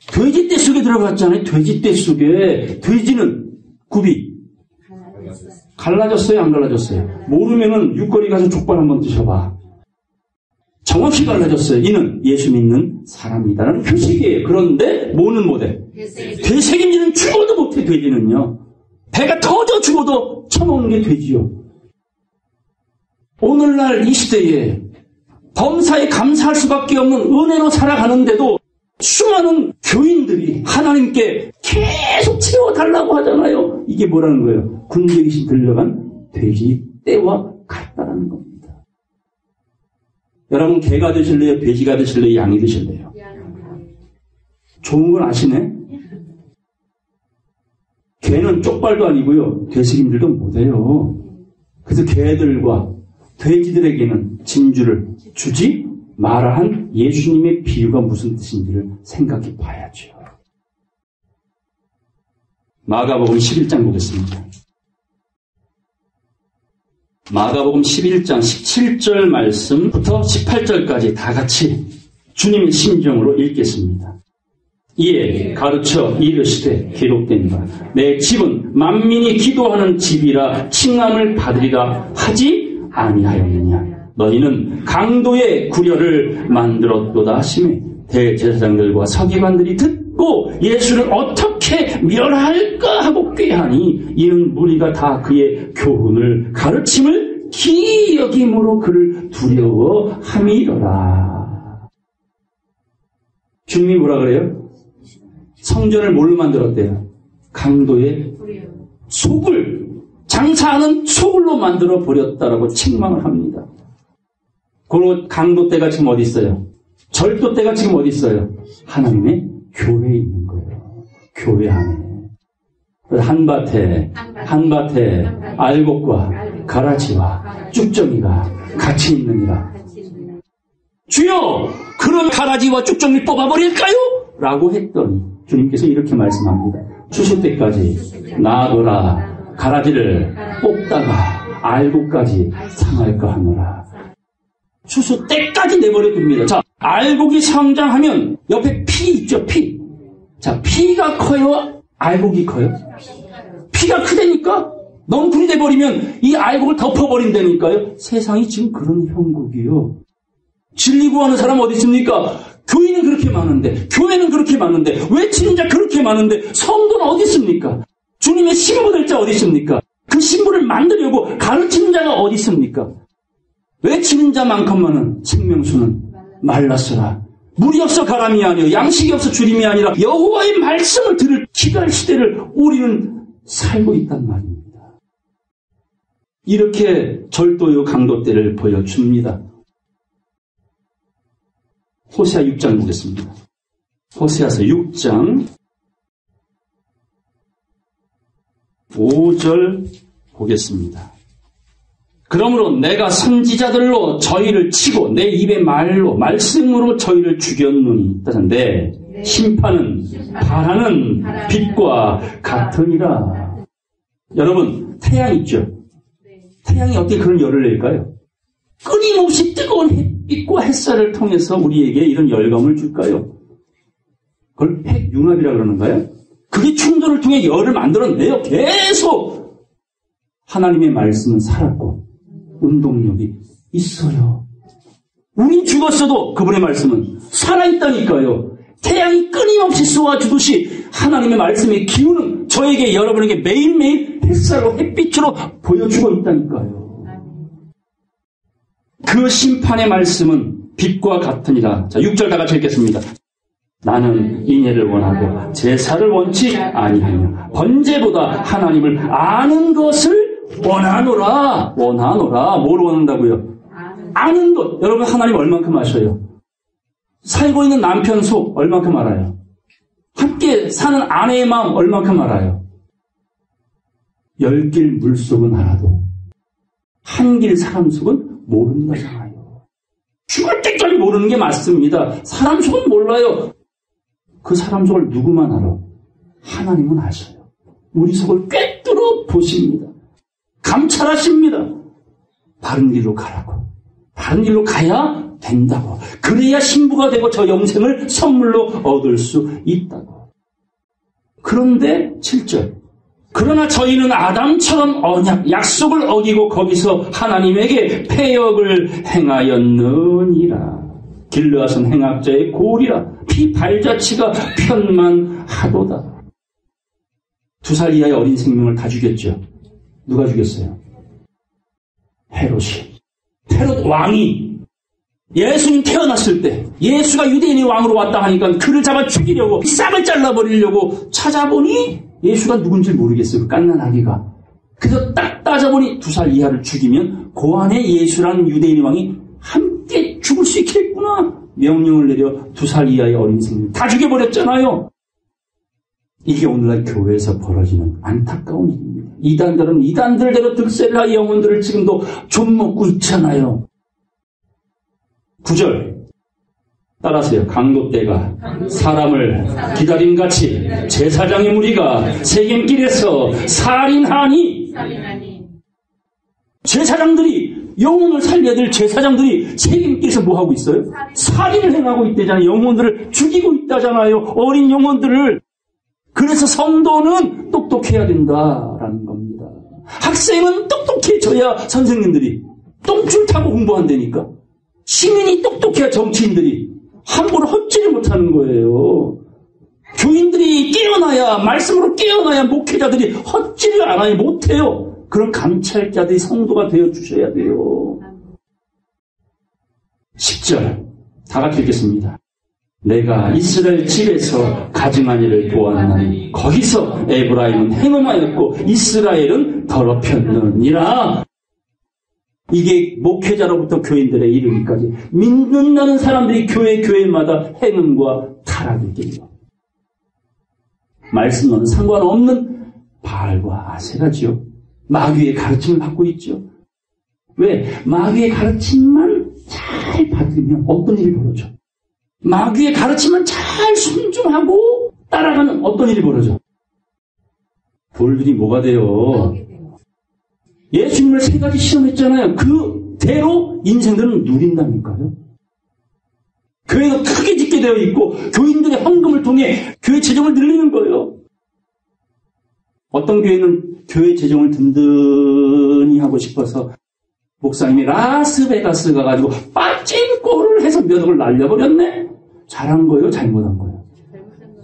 돼지떼 속에 들어갔잖아요. 돼지떼 속에. 돼지는 굽이 갈라졌어요? 안 갈라졌어요? 모르면은 육거리 가서 족발 한번 드셔봐. 정확히 갈라졌어요. 이는 예수 믿는 사람이다라는 표식이에요. 그런데 뭐는 못해? 되새김질은 죽어도 못해. 돼지는요. 배가 터져 죽어도 처먹는 게 돼지요. 오늘날 이 시대에 범사에 감사할 수밖에 없는 은혜로 살아가는데도 수많은 교인들이 하나님께 계속 채워달라고 하잖아요. 이게 뭐라는 거예요? 군대 귀신 들려간 돼지 떼와 같다라는 겁니다. 여러분, 개가 되실래요? 돼지가 되실래요? 양이 되실래요? 좋은 건 아시네? 개는 쪽발도 아니고요. 되새김질도 못해요. 그래서 개들과 돼지들에게는 진주를 주지 마라 한 예수님의 비유가 무슨 뜻인지를 생각해 봐야죠. 마가복음 11장 보겠습니다. 마가복음 11장 17절 말씀부터 18절까지 다 같이 주님의 심정으로 읽겠습니다. 이에 가르쳐 이르시되 기록된 바 내 집은 만민이 기도하는 집이라 칭함을 받으리라 하지 아니하였느냐. 너희는 강도의 구려를 만들었도다 하시매 대제사장들과 서기관들이 듣고 예수를 어떻게 멸할까 하고 꾀하니 이는 무리가 다 그의 교훈을 가르침을 기이 여김으로 그를 두려워함이로라. 주님이 뭐라 그래요? 성전을 뭘로 만들었대요? 강도의 속을, 장사하는 속을로 만들어 버렸다라고 책망을 합니다. 그 강도 때가 지금 어디 있어요? 절도 때가 지금 어디 있어요? 하나님의 교회에 있는 거예요. 교회 안에. 한밭에 알곡과 가라지와 쭉정이가 같이 있느니라. 주여, 그런 가라지와 쭉정이를 뽑아버릴까요? 라고 했더니 주님께서 이렇게 말씀합니다. 추수 때까지 놔둬라. 가라지를 뽑다가 알곡까지 상할까 하노라. 추수 때까지 내버려 둡니다. 자, 알곡이 성장하면 옆에 피 있죠, 피. 자, 피가 커요? 알곡이 커요? 피가 크다니까? 넝쿨이 돼버리면 이 알곡을 덮어버린다니까요? 세상이 지금 그런 형국이요. 진리 구하는 사람 어디 있습니까? 교인은 그렇게 많은데, 교회는 그렇게 많은데, 외치는 자 그렇게 많은데, 성도는 어디 있습니까? 주님의 신부 될 자 어디 있습니까? 그 신부를 만들려고 가르치는 자가 어디 있습니까? 외치는 자만큼만은 생명수는 말랐으라. 물이 없어 가람이 아니요 양식이 없어 주림이 아니라 여호와의 말씀을 들을 기다릴 시대를 우리는 살고 있단 말입니다. 이렇게 절도요 강도 때를 보여줍니다. 호세아 6장 보겠습니다. 호세아서 6장 5절 보겠습니다. 그러므로 내가 선지자들로 저희를 치고 내 입의 말로 말씀으로 저희를 죽였노니 내 심판은 바라는 빛과 같으니라. 여러분, 태양 있죠? 태양이 어떻게 그런 열을 낼까요? 끊임없이 뜨거운 햇빛과 햇살을 통해서 우리에게 이런 열감을 줄까요? 그걸 핵융합이라고 그러는가요? 그게 충돌을 통해 열을 만들어내요. 계속 하나님의 말씀은 살았고 운동력이 있어요. 우리 죽었어도 그분의 말씀은 살아있다니까요. 태양이 끊임없이 쏘아주듯이 하나님의 말씀의 기운은 저에게 여러분에게 매일매일 햇살로 햇빛으로 보여주고 있다니까요. 그 심판의 말씀은 빛과 같으니라. 자, 6절 다 같이 읽겠습니다. 나는 인애를 원하고 제사를 원치 아니하며 번제보다 하나님을 아는 것을 원하노라. 뭘 원한다고요? 아는 것. 여러분 하나님 얼만큼 아셔요? 살고 있는 남편 속 얼만큼 알아요? 함께 사는 아내의 마음 얼만큼 알아요? 10길 물속은 알아도 한 길 사람 속은 모르는 거잖아요. 죽을 때까지 모르는 게 맞습니다. 사람 속은 몰라요. 그 사람 속을 누구만 알아? 하나님은 아셔요. 우리 속을 꿰뚫어 보십니다. 감찰하십니다. 바른 길로 가라고. 바른 길로 가야 된다고. 그래야 신부가 되고 저 영생을 선물로 얻을 수 있다고. 그런데 7절. 그러나 저희는 아담처럼 언약, 약속을 어기고 거기서 하나님에게 패역을 행하였느니라. 길르앗은 행악자의 고리라. 피 발자취가 편만하도다. 2살 이하의 어린 생명을 다 죽였죠. 누가 죽였어요? 헤롯이. 헤롯 왕이 예수님 태어났을 때 예수가 유대인의 왕으로 왔다 하니까 그를 잡아 죽이려고 싹을 잘라버리려고 찾아보니 예수가 누군지 모르겠어요. 그 갓난아기가. 그래서 딱 따져보니 2살 이하를 죽이면 그 안에 예수라는 유대인의 왕이 함께 죽을 수 있겠구나. 명령을 내려 2살 이하의 어린 생명 다 죽여버렸잖아요. 이게 오늘날 교회에서 벌어지는 안타까운 일입니다. 이단들은 이단들대로 득세라 영혼들을 지금도 좀먹고 있잖아요. 9절 따라하세요. 강도떼가 사람을 기다림같이 제사장의 무리가 세겜길에서 살인하니 제사장들이 영혼을 살려야 될 제사장들이 세겜길에서 뭐하고 있어요? 살인을 행하고 있다잖아요. 영혼들을 죽이고 있다잖아요. 어린 영혼들을. 그래서 성도는 똑똑해야 된다라는 겁니다. 학생은 똑똑해져야 선생님들이 똥줄 타고 공부한다니까. 시민이 똑똑해야 정치인들이 함부로 헛질을 못하는 거예요. 교인들이 깨어나야, 말씀으로 깨어나야 목회자들이 헛질을 안 하니 못해요. 그런 감찰자들이 성도가 되어주셔야 돼요. 10절 다 같이 읽겠습니다. 내가 이스라엘 집에서 가증한 일을 보았나니 거기서 에브라임은 행음하였고 이스라엘은 더럽혔느니라. 이게 목회자로부터 교인들의 이르기까지 믿는다는 사람들이 교회마다 행음과 타락이 있겠죠. 말씀과는 상관없는 바알과 아세라지요. 마귀의 가르침을 받고 있죠. 왜? 마귀의 가르침만 잘 받으면 어떤 일이 벌어져? 마귀의 가르침만 잘 순종하고 따라가는 어떤 일이 벌어져? 돌들이 뭐가 돼요? 예수님을 3가지 시험했잖아요. 그대로 인생들은 누린다니까요. 교회가 크게 짓게 되어 있고 교인들의 헌금을 통해 교회 재정을 늘리는 거예요. 어떤 교회는 교회 재정을 든든히 하고 싶어서 목사님이 라스베가스 가가지고 빠찡꼬를 해서 몇 억을 날려버렸네? 잘한 거예요? 잘못한 거예요?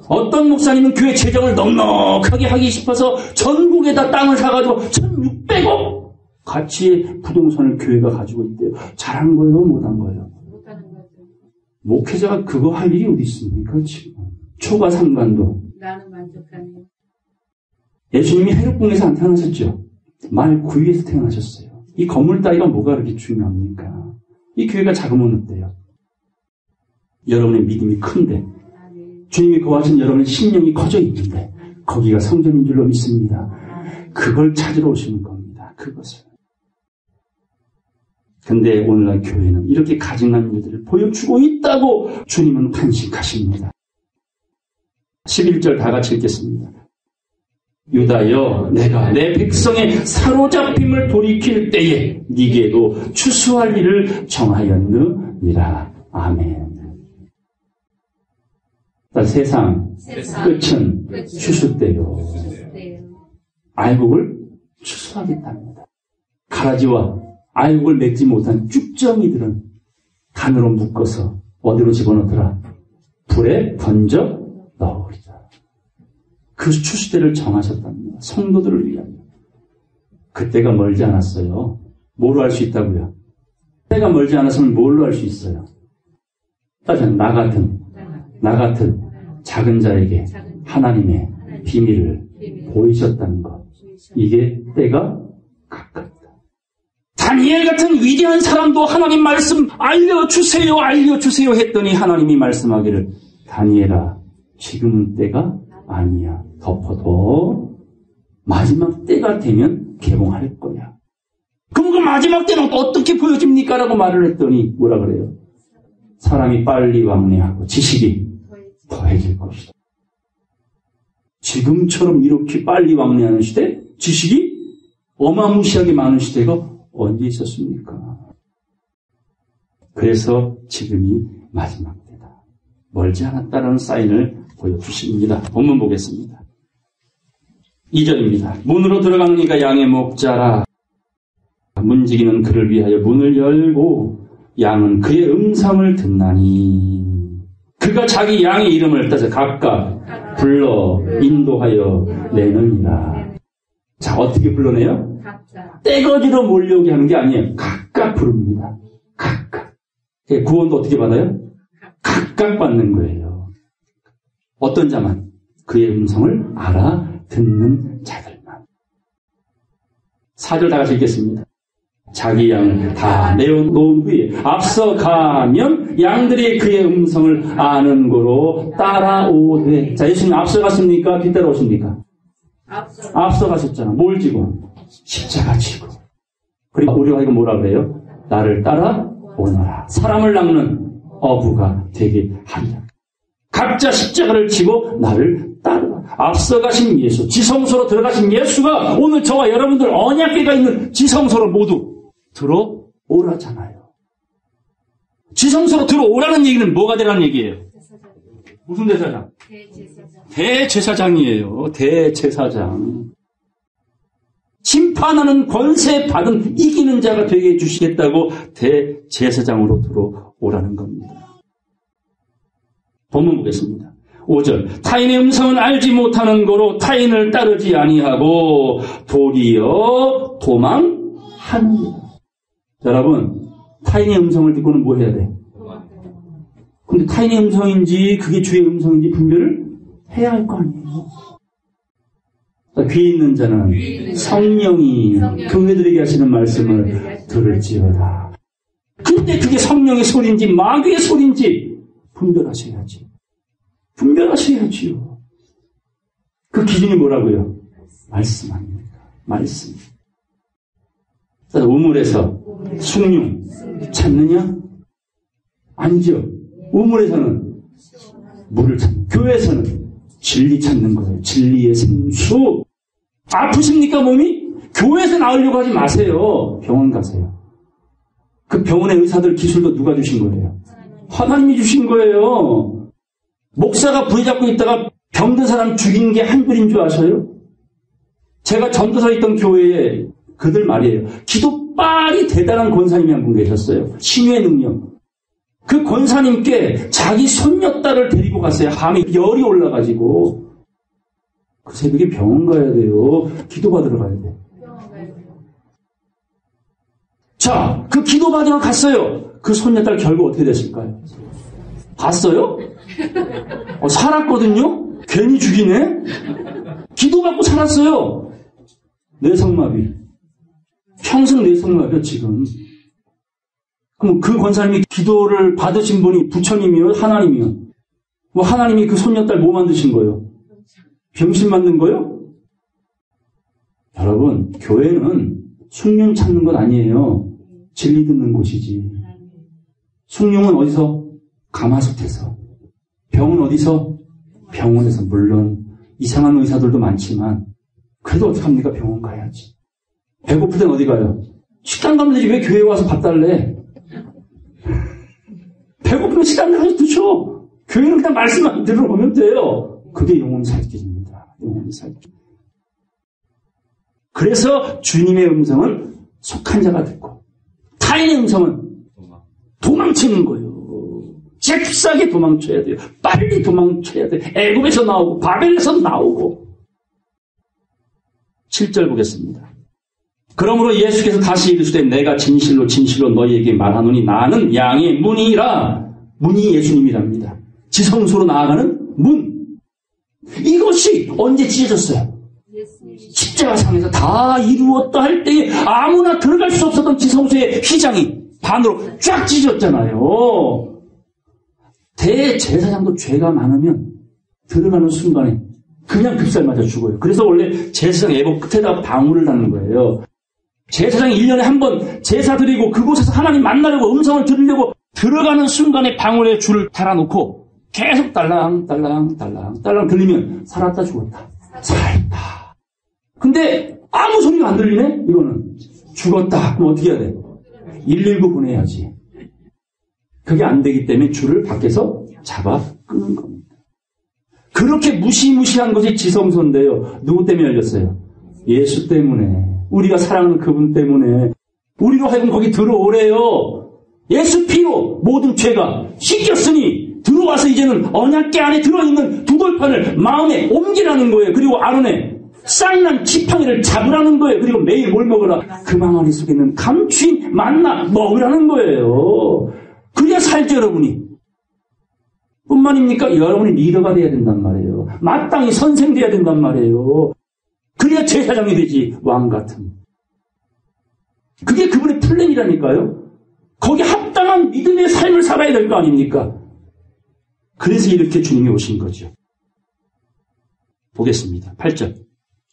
어떤 목사님은 교회 재정을 넉넉하게 하기 싶어서 전국에다 땅을 사가지고 1,600억 가치의 부동산을 교회가 가지고 있대요. 잘한 거예요? 못한 거예요? 못하는 거죠. 목회자가 그거 할 일이 어디 있습니까? 지금 초과 상관도. 나는 만족하네요. 예수님이 해륙궁에서 안 태어나셨죠? 말 구유에서 태어나셨어요. 이 건물 따위가 뭐가 그렇게 중요합니까? 이 교회가 작으면 어때요? 여러분의 믿음이 큰데 주님이 거하신 여러분의 심령이 커져 있는데 거기가 성전인 줄로 믿습니다. 그걸 찾으러 오시는 겁니다. 그것을. 근데 오늘날 교회는 이렇게 가증한 일들을 보여주고 있다고 주님은 탄식하십니다. 11절 다 같이 읽겠습니다. 유다여 내가 내 백성의 사로잡힘을 돌이킬 때에 네게도 추수할 일을 정하였느니라. 아멘. 세상 끝은 추수 때요. 알곡을 추수하겠답니다. 가라지와 알곡을 맺지 못한 쭉정이들은 단으로 묶어서 어디로 집어넣더라? 불에 던져 넣으리라. 그 추수대를 정하셨답니다. 성도들을 위하여. 그때가 멀지 않았어요. 뭐로 할 수 있다고요? 때가 멀지 않았으면 뭘로 할 수 있어요? 나 같은 작은 자에게 하나님의 비밀을 보이셨다는 것. 이게 때가 가깝다. 다니엘 같은 위대한 사람도 하나님 말씀 알려주세요 했더니 하나님이 말씀하기를 다니엘아 지금은 때가 아니야. 덮어둬. 마지막 때가 되면 개봉할 거야. 그럼 그 마지막 때는 어떻게 보여집니까? 라고 말을 했더니 뭐라 그래요? 사람이 빨리 왕래하고 지식이 더해질 것이다. 지금처럼 이렇게 빨리 왕래하는 시대, 지식이 어마무시하게 많은 시대가 언제 있었습니까? 그래서 지금이 마지막 때다. 멀지 않았다는 사인을 보여주십니다. 본문 보겠습니다. 2절입니다. 문으로 들어가는 이가 양의 목자라. 문지기는 그를 위하여 문을 열고 양은 그의 음성을 듣나니 그가 자기 양의 이름을 따서 각각 불러 인도하여 내느니라. 자, 어떻게 불러내요? 떼거지로 몰려오게 하는 게 아니에요. 각각 부릅니다. 각각. 구원도 어떻게 받아요? 각각 받는 거예요. 어떤 자만? 그의 음성을 알아듣는 자들만. 4절 다 같이 읽겠습니다. 자기 양을 다 내어놓은 후에 앞서가면 양들이 그의 음성을 아는 거로 따라오되. 자, 예수님 앞서갔습니까? 뒤따라오십니까? 앞서가셨잖아. 뭘 지고? 십자가 지고. 그리고 우리가 이거 뭐라 그래요? 나를 따라오너라. 사람을 낚는 어부가 되게 하리라. 각자 십자가를 지고 나를 따르라. 앞서가신 예수, 지성소로 들어가신 예수가 오늘 저와 여러분들 언약궤가 있는 지성소로 모두 들어오라잖아요. 지성소로 들어오라는 얘기는 뭐가 되라는 얘기예요? 무슨 대사장? 대제사장이에요. 대제사장. 심판하는 권세 받은 이기는 자가 되게 해주시겠다고 대제사장으로 들어오라는 겁니다. 본문 보겠습니다. 5절. 타인의 음성은 알지 못하는 거로 타인을 따르지 아니하고 도리어 도망하느니라. 여러분, 타인의 음성을 듣고는 뭐 해야 돼? 근데 타인의 음성인지 그게 주의 음성인지 분별을 해야 할 거 아니에요. 귀 있는 자는 성령이 교회들에게 하시는 말씀을 들을지어다. 근데 그게 성령의 소리인지 마귀의 소리인지 분별하셔야지. 분별하셔야지요. 그 기준이 뭐라고요? 말씀 아닙니까? 말씀. 우물에서 숭늉 찾느냐? 아니죠. 우물에서는 물을 찾는, 교회에서는 진리 찾는 거예요. 진리의 생수. 아프십니까, 몸이? 교회에서 나으려고 하지 마세요. 병원 가세요. 그 병원의 의사들 기술도 누가 주신 거예요? 하나님이 주신 거예요. 목사가 부여잡고 있다가 병든 사람 죽인 게 한둘인 줄 아셔요? 제가 전도사에 있던 교회에 그들 말이에요. 기도빨이 대단한 권사님이 한 분 계셨어요. 신유의 능력. 그 권사님께 자기 손녀딸을 데리고 갔어요. 밤에 열이 올라가지고. 그 새벽에 병원 가야 돼요. 기도받으러 가야 돼. 자, 그 기도받으러 갔어요. 그 손녀딸 결국 어떻게 됐을까요? 봤어요? 살았거든요? 괜히 죽이네? 기도받고 살았어요. 뇌성마비. 평생 뇌성마비요, 지금. 그럼 그 권사님이 기도를 받으신 분이 부처님이요? 하나님이요? 뭐 하나님이 그 손녀딸 뭐 만드신 거예요? 병신 만든 거예요? 여러분, 교회는 숭늉 찾는 건 아니에요. 진리 듣는 곳이지. 숭늉은 어디서? 가마솥에서. 병은 어디서? 병원에서. 물론 이상한 의사들도 많지만 그래도 어떡합니까? 병원 가야지. 배고플 땐 어디 가요? 식당 가면 되지. 왜 교회에 와서 밥 달래? 배고프면 식당 가서 드셔. 교회는 그냥 말씀만 들어보면 돼요. 그게 영혼이 살 길입니다. 영혼이 살 길. 그래서 주님의 음성은 속한 자가 듣고 타인의 음성은 도망치는 거예요. 잽싸게 도망쳐야 돼요. 빨리 도망쳐야 돼요. 애굽에서 나오고 바벨에서 나오고. 7절 보겠습니다. 그러므로 예수께서 다시 이르시되 내가 진실로 진실로 너희에게 말하노니 나는 양의 문이라. 문이 예수님이랍니다. 지성소로 나아가는 문. 이것이 언제 찢어졌어요? 십자가상에서 다 이루었다 할 때에 아무나 들어갈 수 없었던 지성소의 휘장이 반으로 쫙 찢어졌잖아요. 대제사장도 죄가 많으면 들어가는 순간에 그냥 급살 맞아 죽어요. 그래서 원래 제사장 애복 끝에다 방울을 닫는 거예요. 제사장이 1년에 한 번 제사 드리고 그곳에서 하나님 만나려고 음성을 들으려고 들어가는 순간에 방울에 줄을 달아놓고 계속 딸랑딸랑 들리면 살았다 죽었다. 살았다. 근데 아무 소리가 안 들리네? 이거는 죽었다. 그럼 어떻게 해야 돼? 119 보내야지. 그게 안 되기 때문에 줄을 밖에서 잡아 끄는 겁니다. 그렇게 무시무시한 것이 지성소인데요. 누구 때문에 열렸어요? 예수 때문에. 우리가 사랑하는 그분 때문에. 우리로 하여금 거기 들어오래요. 예수 피로 모든 죄가 씻겼으니 들어와서 이제는 언약궤 안에 들어있는 두 돌판을 마음에 옮기라는 거예요. 그리고 아론의 쌍난 지팡이를 잡으라는 거예요. 그리고 매일 뭘 먹으라? 그 망아리 속에 있는 감추인 만나 먹으라는 거예요. 그래야 살죠, 여러분이. 뿐만입니까? 여러분이 리더가 돼야 된단 말이에요. 마땅히 선생돼야 된단 말이에요. 그래야 제사장이 되지, 왕 같은. 그게 그분의 플랜이라니까요. 거기에 합당한 믿음의 삶을 살아야 될 거 아닙니까? 그래서 이렇게 주님이 오신 거죠. 보겠습니다. 8절.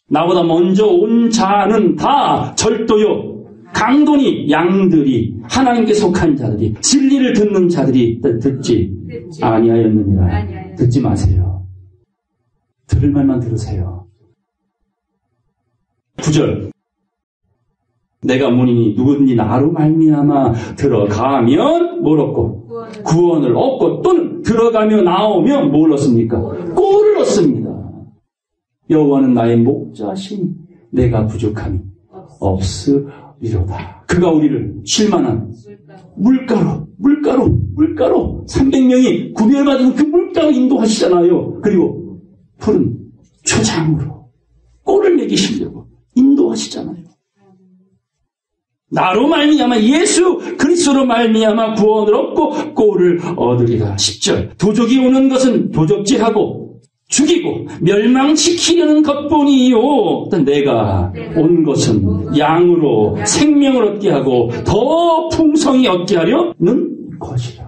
나보다 먼저 온 자는 다 절도요. 강도니 양들이 하나님께 속한 자들이 진리를 듣는 자들이 듣지 아니하였느니라. 듣지 마세요. 들을 말만 들으세요. 9절. 내가 문이니 누구든지 나로 말미암아 들어가면 뭘 얻고? 구원을 얻고 또는 들어가며 나오면 뭘 얻습니까? 꼴을 얻습니다. 여호와는 나의 목자시니 내가 부족함이 없으리로다. 그가 우리를 쉴만한 물가로 300명이 구별받은 그 물가로 인도하시잖아요. 그리고 푸른 초장으로 꼴을 먹이시려고 인도하시잖아요. 나로 말미암아 예수 그리스도로 말미암아 구원을 얻고 꼴을 얻으리라. 10절. 도적이 오는 것은 도적질하고 죽이고 멸망시키려는 것뿐이요. 내가 온 것은 양으로 생명을 얻게 하고 더 풍성히 얻게 하려는 것이라.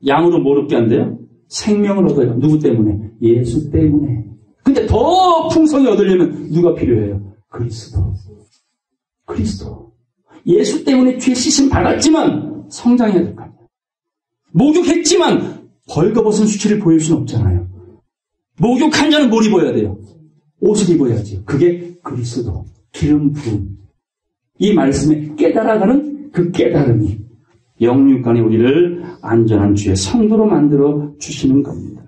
양으로 뭘 얻게 한대요? 생명을 얻어요. 누구 때문에? 예수 때문에. 근데 더 풍성히 얻으려면 누가 필요해요? 그리스도. 예수 때문에 죄 씻음 받았지만 성장해야 될 겁니다. 목욕했지만 벌거벗은 수치를 보일 수는 없잖아요. 목욕한 자는 뭘 입어야 돼요? 옷을 입어야지. 그게 그리스도, 기름 부음. 이 말씀에 깨달아가는 그 깨달음이 영육간에 우리를 안전한 주의 성도로 만들어 주시는 겁니다.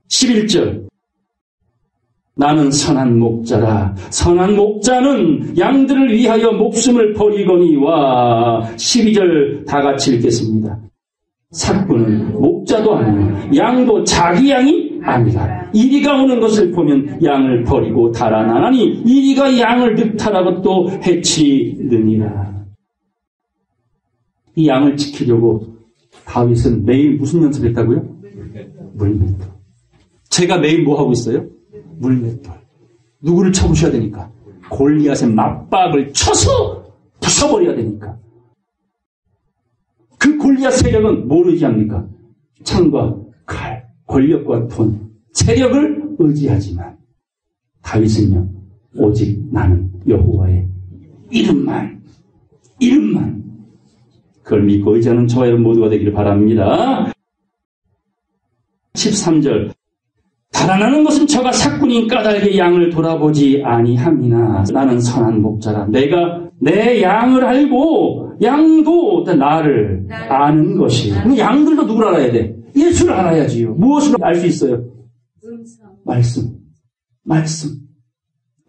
11절. 나는 선한 목자라. 선한 목자는 양들을 위하여 목숨을 버리거니와. 12절 다 같이 읽겠습니다. 삭부는 목자도 아니요 양도 자기 양이 아니라 이리가 오는 것을 보면 양을 버리고 달아나나니 이리가 양을 늑탈하고 또 해치느니라. 이 양을 지키려고 다윗은 매일 무슨 연습했다고요? 물맷돌. 제가 매일 뭐 하고 있어요? 물맷돌. 누구를 쳐부셔야 되니까? 골리앗의 맞박을 쳐서 부숴버려야 되니까. 그 골리앗 세력은 뭘 의지합니까? 창과 칼, 권력과 돈, 세력을 의지하지만 다윗은요, 오직 나는 여호와의 이름만 그걸 믿고 의지하는 저와 여러분 모두가 되기를 바랍니다. 13절. 달아나는 것은 저가 삭군인 까닭에 양을 돌아보지 아니함이나 나는 선한 목자라. 내가 내 양을 알고 양도 나를 아는 것이. 양들도 누구를 알아야 돼? 예수를 알아야지요. 무엇으로 알 수 있어요? 말씀. 말씀,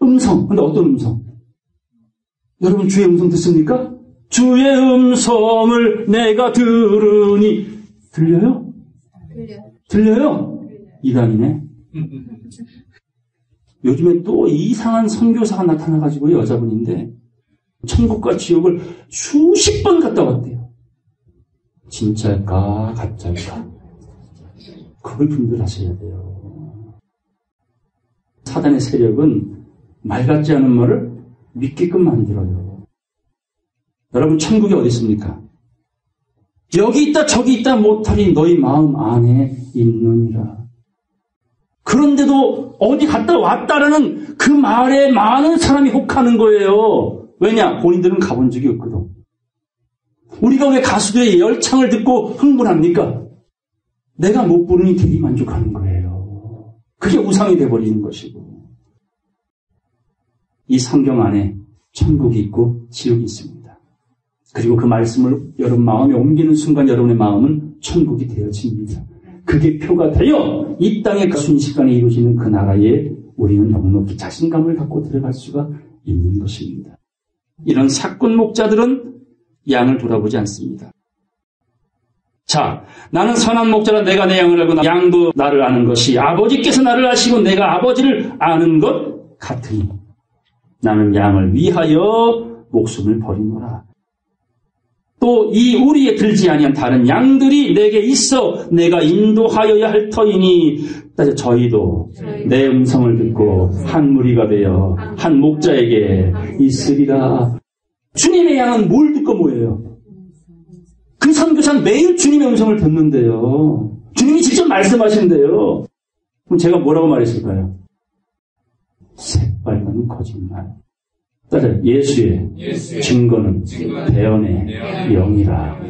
음성. 근데 어떤 음성? 여러분 주의 음성 듣습니까? 주의 음성을 내가 들으니 들려요? 들려요? 이단이네. 요즘에 또 이상한 선교사가 나타나가지고 여자분인데 천국과 지옥을 수십 번 갔다 왔대요. 진짜일까 가짜일까? 그걸 분별하셔야 돼요. 사단의 세력은 말 같지 않은 말을 믿게끔 만들어요. 여러분 천국이 어디 있습니까? 여기 있다 저기 있다 못하니 너희 마음 안에 있느니라. 그런데도 어디 갔다 왔다라는 그 말에 많은 사람이 혹하는 거예요. 왜냐? 본인들은 가본 적이 없거든. 우리가 왜 가수들의 열창을 듣고 흥분합니까? 내가 못 부르니 되게 만족하는 거예요. 그게 우상이 돼버리는 것이고. 이 성경 안에 천국이 있고 지옥이 있습니다. 그리고 그 말씀을 여러분 마음에 옮기는 순간 여러분의 마음은 천국이 되어집니다. 그게 표가 되어 이 땅의 순식간에 이루어지는 그 나라에 우리는 넉넉히 자신감을 갖고 들어갈 수가 있는 것입니다. 이런 사꾼 목자들은 양을 돌아보지 않습니다. 자, 나는 선한 목자라 내가 내 양을 알고 양도 나를 아는 것이 아버지께서 나를 아시고 내가 아버지를 아는 것 같으니 나는 양을 위하여 목숨을 버리노라. 또 이 우리에 들지 아니한 다른 양들이 내게 있어 내가 인도하여야 할 터이니 저희도 내 음성을 듣고 한 무리가 되어 한 목자에게 있으리라. 주님의 양은 뭘 듣고 뭐예요? 그 선교사는 매일 주님의 음성을 듣는데요. 주님이 직접 말씀하신대요. 그럼 제가 뭐라고 말했을까요? 새빨간 거짓말. 따라서 예수의 증거는 대언의 영이라.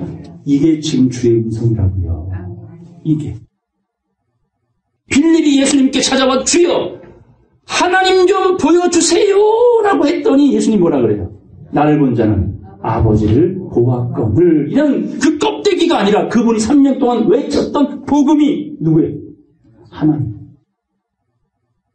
이게 지금 주의 음성이라고요. 이게. 빌립이 예수님께 찾아와 주여 하나님 좀 보여주세요 라고 했더니 예수님 뭐라 그래요? 나를 본 자는 아버지를 보았거늘. 이런 그 껍데기가 아니라 그분이 3년 동안 외쳤던 복음이 누구예요? 하나님.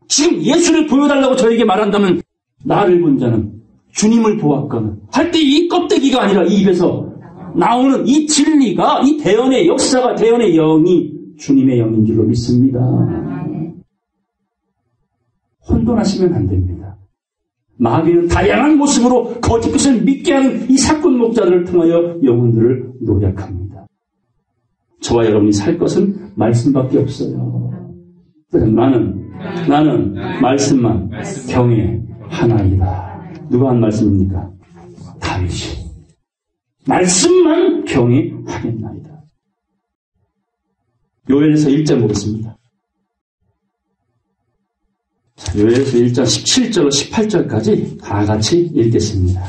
지금 예수를 보여달라고 저에게 말한다면 나를 본 자는 주님을 보았거늘 할 때 이 껍데기가 아니라 이 입에서 나오는 이 진리가 이 대언의 역사가 대언의 영이 주님의 영인 줄로 믿습니다. 혼돈하시면 안 됩니다. 마귀는 다양한 모습으로 거짓것을 믿게 하는 이 사꾼 목자들을 통하여 영혼들을 노략합니다. 저와 여러분이 살 것은 말씀밖에 없어요. 나는 말씀만 경외 하나이다. 누가 한 말씀입니까? 다윗이. 말씀만 경외하겠나이다. 요엘에서 1절 보겠습니다. 요엘에서 1장 17절 18절까지 다 같이 읽겠습니다.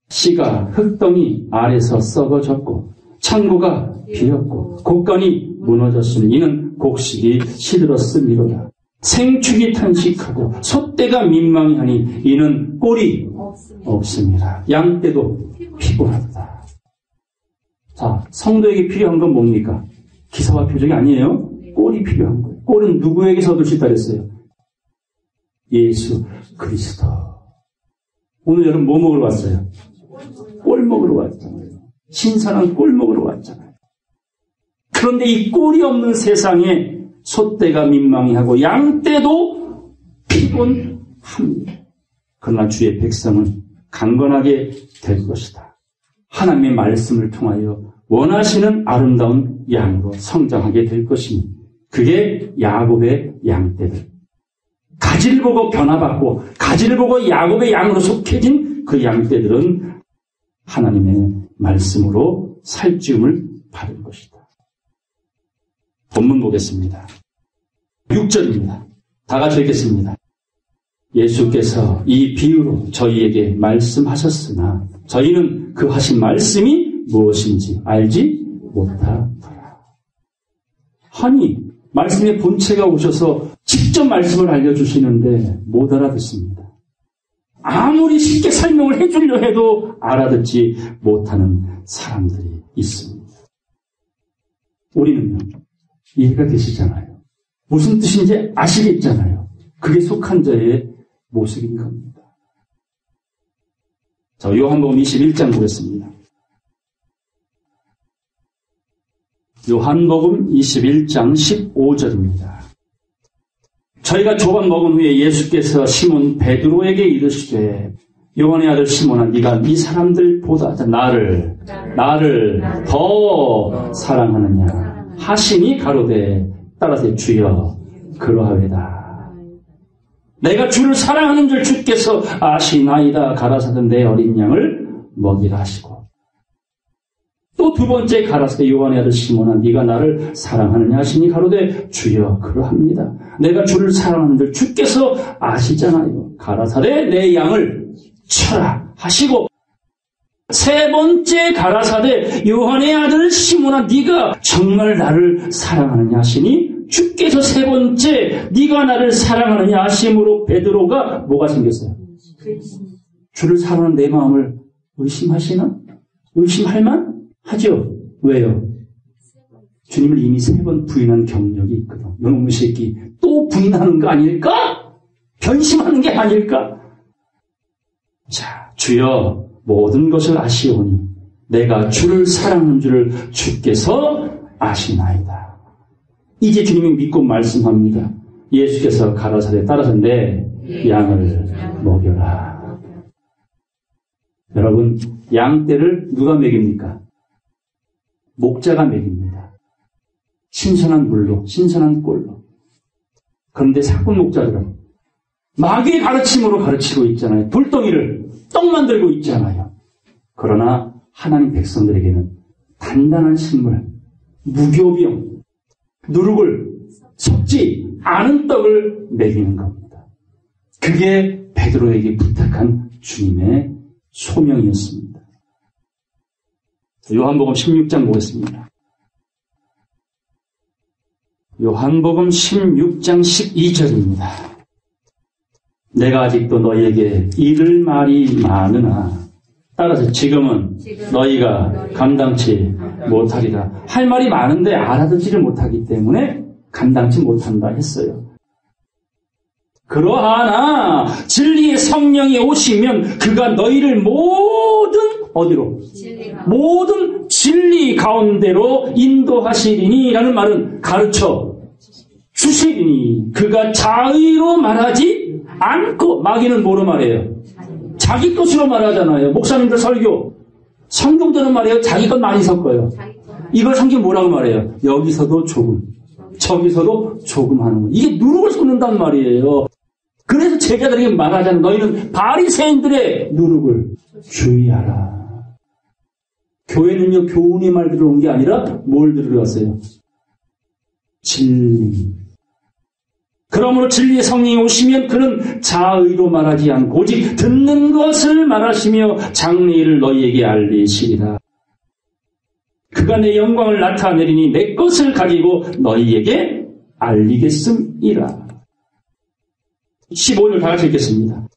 씨가 흙덩이 아래서 썩어졌고 창고가 비었고 곡간이 무너졌으니 이는 곡식이 시들었음이로다. 생축이 탄식하고 소떼가 민망해하니 이는 꼴이 없습니다. 양떼도 피곤하다. 자, 성도에게 필요한 건 뭡니까? 기사와 표적이 아니에요. 꼴이 필요한 거예요. 꼴은 누구에게서 얻을 수 있다 그랬어요? 예수 그리스도. 오늘 여러분 뭐 먹으러 왔어요? 꼴 먹으러 왔잖아요. 신선한 꼴 먹으러 왔잖아요. 그런데 이 꼴이 없는 세상에 소떼가 민망해하고 양떼도 피곤합니다. 그러나 주의 백성은 강건하게 될 것이다. 하나님의 말씀을 통하여 원하시는 아름다운 양으로 성장하게 될 것이니 그게 야곱의 양떼들. 가지를 보고 변화받고 가지를 보고 야곱의 양으로 속해진 그 양떼들은 하나님의 말씀으로 살찌움을 받을 것이다. 본문 보겠습니다. 6절입니다. 다 같이 읽겠습니다. 예수께서 이 비유로 저희에게 말씀하셨으나 저희는 그 하신 말씀이 무엇인지 알지 못하더라. 아니, 말씀의 본체가 오셔서 직접 말씀을 알려주시는데 못 알아듣습니다. 아무리 쉽게 설명을 해주려 해도 알아듣지 못하는 사람들이 있습니다. 우리는요, 이해가 되시잖아요. 무슨 뜻인지 아시겠잖아요. 그게 속한 자의 모습인 겁니다. 자, 요한복음 21장 보겠습니다. 요한복음 21장 15절입니다. 저희가 조반 먹은 후에 예수께서 시몬 베드로에게 이르시되 요한의 아들 시몬아 네가 이 사람들보다 나를 더 사랑하느냐 하시니 가로되 따라서 주여 그러하외다. 내가 주를 사랑하는 줄 주께서 아시나이다. 가라사대 내 어린 양을 먹이라 하시고 또 두 번째 가라사대 요한의 아들 시몬아 네가 나를 사랑하느냐 하시니 가로되 주여 그러합니다. 내가 주를 사랑하는 줄 주께서 아시잖아요. 가라사대 내 양을 쳐라 하시고 세 번째 가라사대 요한의 아들 시몬아 네가 정말 나를 사랑하느냐 하시니 주께서 세 번째 네가 나를 사랑하느냐 하심으로 베드로가 뭐가 생겼어요? 주를 사랑하는 내 마음을 의심하시나? 의심할 만? 하죠. 왜요? 주님을 이미 3번 부인한 경력이 있거든. 너놈의 새끼 또 부인하는 거 아닐까? 변심하는 게 아닐까? 자, 주여 모든 것을 아시오니 내가 주를 사랑하는 줄을 주께서 아시나이다. 이제 주님이 믿고 말씀합니다. 예수께서 가라사대 따라서 내 양을 먹여라. 여러분, 양떼를 누가 먹입니까? 목자가 먹입니다. 신선한 물로, 신선한 꼴로. 그런데 사꾼 목자들은 마귀의 가르침으로 가르치고 있잖아요. 돌덩이를 떡 만들고 있잖아요. 그러나 하나님 백성들에게는 단단한 식물, 무교병, 누룩을 섞지 않은 떡을 먹이는 겁니다. 그게 베드로에게 부탁한 주님의 소명이었습니다. 요한복음 16장 보겠습니다. 요한복음 16장 12절입니다. 내가 아직도 너희에게 이를 말이 많으나 따라서 지금은 너희가 감당치 못하리라. 할 말이 많은데 알아듣지를 못하기 때문에 감당치 못한다 했어요. 그러하나 진리의 성령이 오시면 그가 너희를 모든 어디로? 모든 진리 가운데로 인도하시리니 라는 말은 가르쳐 주시리니 그가 자의로 말하지 않고 마귀는 뭐로 말해요? 자기 것으로 말하잖아요. 목사님들 설교. 성경들은 말해요. 자기 것 많이 섞어요. 이걸 성경 뭐라고 말해요? 여기서도 조금, 저기서도 조금 하는 거. 이게 누룩을 섞는단 말이에요. 그래서 제자들에게 말하자면 너희는 바리새인들의 누룩을 주의하라. 교회는요, 교훈의 말 들어온 게 아니라 뭘 들으러 왔어요? 진리. 그러므로 진리의 성령이 오시면 그는 자의로 말하지 않고 오직 듣는 것을 말하시며 장래일을 너희에게 알리시리라. 그가 내 영광을 나타내리니 내 것을 가지고 너희에게 알리겠음이라. 15절 다 같이 읽겠습니다.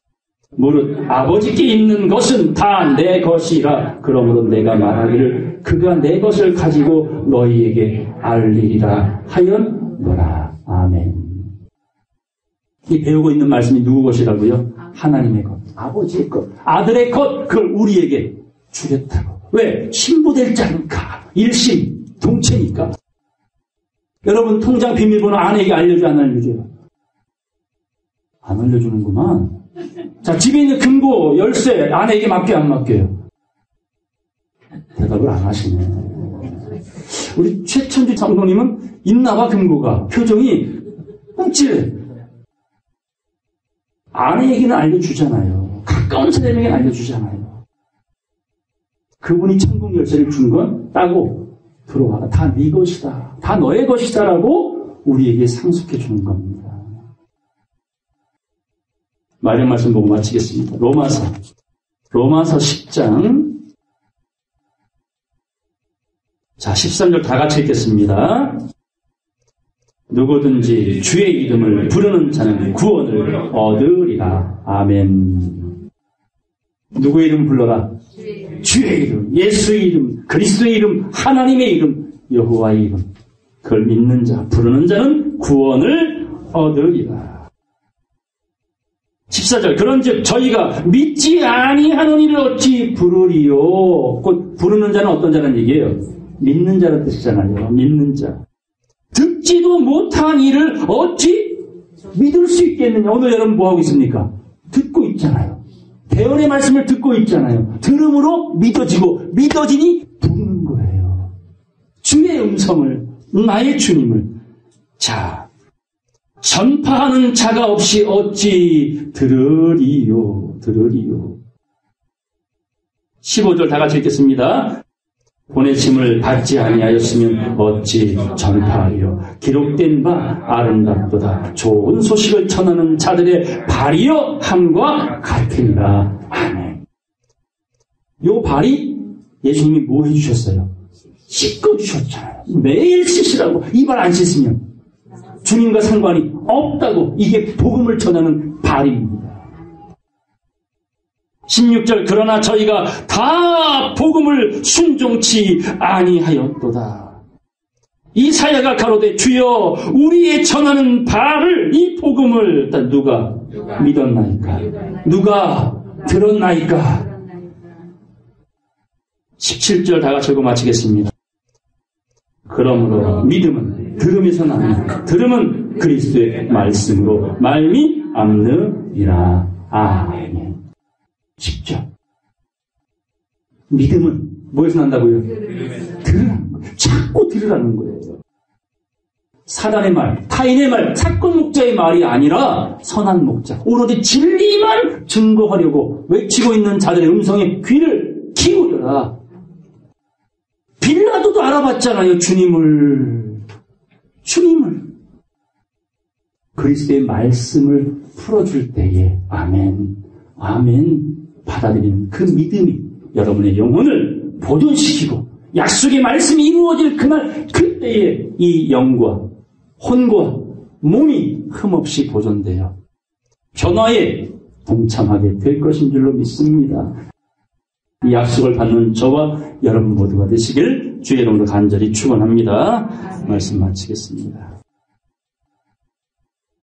무릇 아버지께 있는 것은 다 내 것이라. 그러므로 내가 말하기를 그가 내 것을 가지고 너희에게 알리리라 하였노라. 아멘. 이 배우고 있는 말씀이 누구 것이라고요? 하나님의 것, 아버지의 것, 아들의 것, 그걸 우리에게 주겠다고. 왜? 신부될 자니까. 일심 동체니까. 여러분 통장 비밀번호 아내에게 알려줘 안 알려줘요? 안 알려주는구만. 자, 집에 있는 금고, 열쇠 아내에게 맡겨요 안 맡겨요? 대답을 안 하시네. 우리 최천주 성도님은 있나봐 금고가. 표정이 뻥찔해. 아내에게는 알려주잖아요. 가까운 사람에게 알려주잖아요. 그분이 천국 열쇠를 준 건 따고 들어와라. 다 네 것이다. 다 너의 것이다 라고 우리에게 상속해 주는 겁니다. 마지막 말씀 보고 마치겠습니다. 로마서 10장. 자, 13절 다 같이 읽겠습니다. 누구든지 주의 이름을 부르는 자는 구원을 얻으리라. 아멘. 누구의 이름 불러라? 주의 이름, 예수의 이름, 그리스도의 이름, 하나님의 이름, 여호와의 이름. 그걸 믿는 자, 부르는 자는 구원을 얻으리라. 14절 그런즉 저희가 믿지 아니하는 이를 어찌 부르리요. 곧 부르는 자는 어떤 자라는 얘기예요? 믿는 자라는 뜻이잖아요. 믿는 자. 듣지도 못한 이를 어찌 믿을 수 있겠느냐. 오늘 여러분 뭐하고 있습니까? 듣고 있잖아요. 대언의 말씀을 듣고 있잖아요. 들음으로 믿어지고 믿어지니 부르는 거예요. 주의 음성을, 나의 주님을. 자, 전파하는 자가 없이 어찌 들으리요. 15절 다 같이 읽겠습니다. 보내심을 받지 아니하였으면 어찌 전파하리요. 기록된 바 아름답도다. 좋은 소식을 전하는 자들의 발이여 함과 같으니라. 아멘. 요 발이 예수님이 뭐 해주셨어요? 씻어주셨잖아요. 매일 씻으라고. 이 발 안 씻으면 주님과 상관이 없다고. 이게 복음을 전하는 발입니다. 16절 그러나 저희가 다 복음을 순종치 아니하였도다. 이사야가 가로되 주여 우리의 전하는 바를 이 복음을 누가 믿었나이까? 누가 들었나이까? 17절 다 같이 읽고 마치겠습니다. 그러므로 믿음은 들음에서 납니다. 들음은 그리스도의 말씀으로 말미암느니라. 아멘. 쉽죠? 믿음은 뭐에서 난다고요? 들으라는 거예요. 자꾸 들으라는 거예요. 사단의 말, 타인의 말, 사건 목자의 말이 아니라 선한 목자, 오로지 진리만 증거하려고 외치고 있는 자들의 음성에 귀를 기울여라. 빌라도도 알아봤잖아요. 주님을. 그리스도의 말씀을 풀어줄 때에 아멘 받아들이는 그 믿음이 여러분의 영혼을 보존시키고 약속의 말씀이 이루어질 그날 그때에 이 영과 혼과 몸이 흠없이 보존되어 변화에 동참하게 될 것인 줄로 믿습니다. 이 약속을 받는 저와 여러분 모두가 되시길 주의 이름으로 간절히 축원합니다. 말씀 마치겠습니다.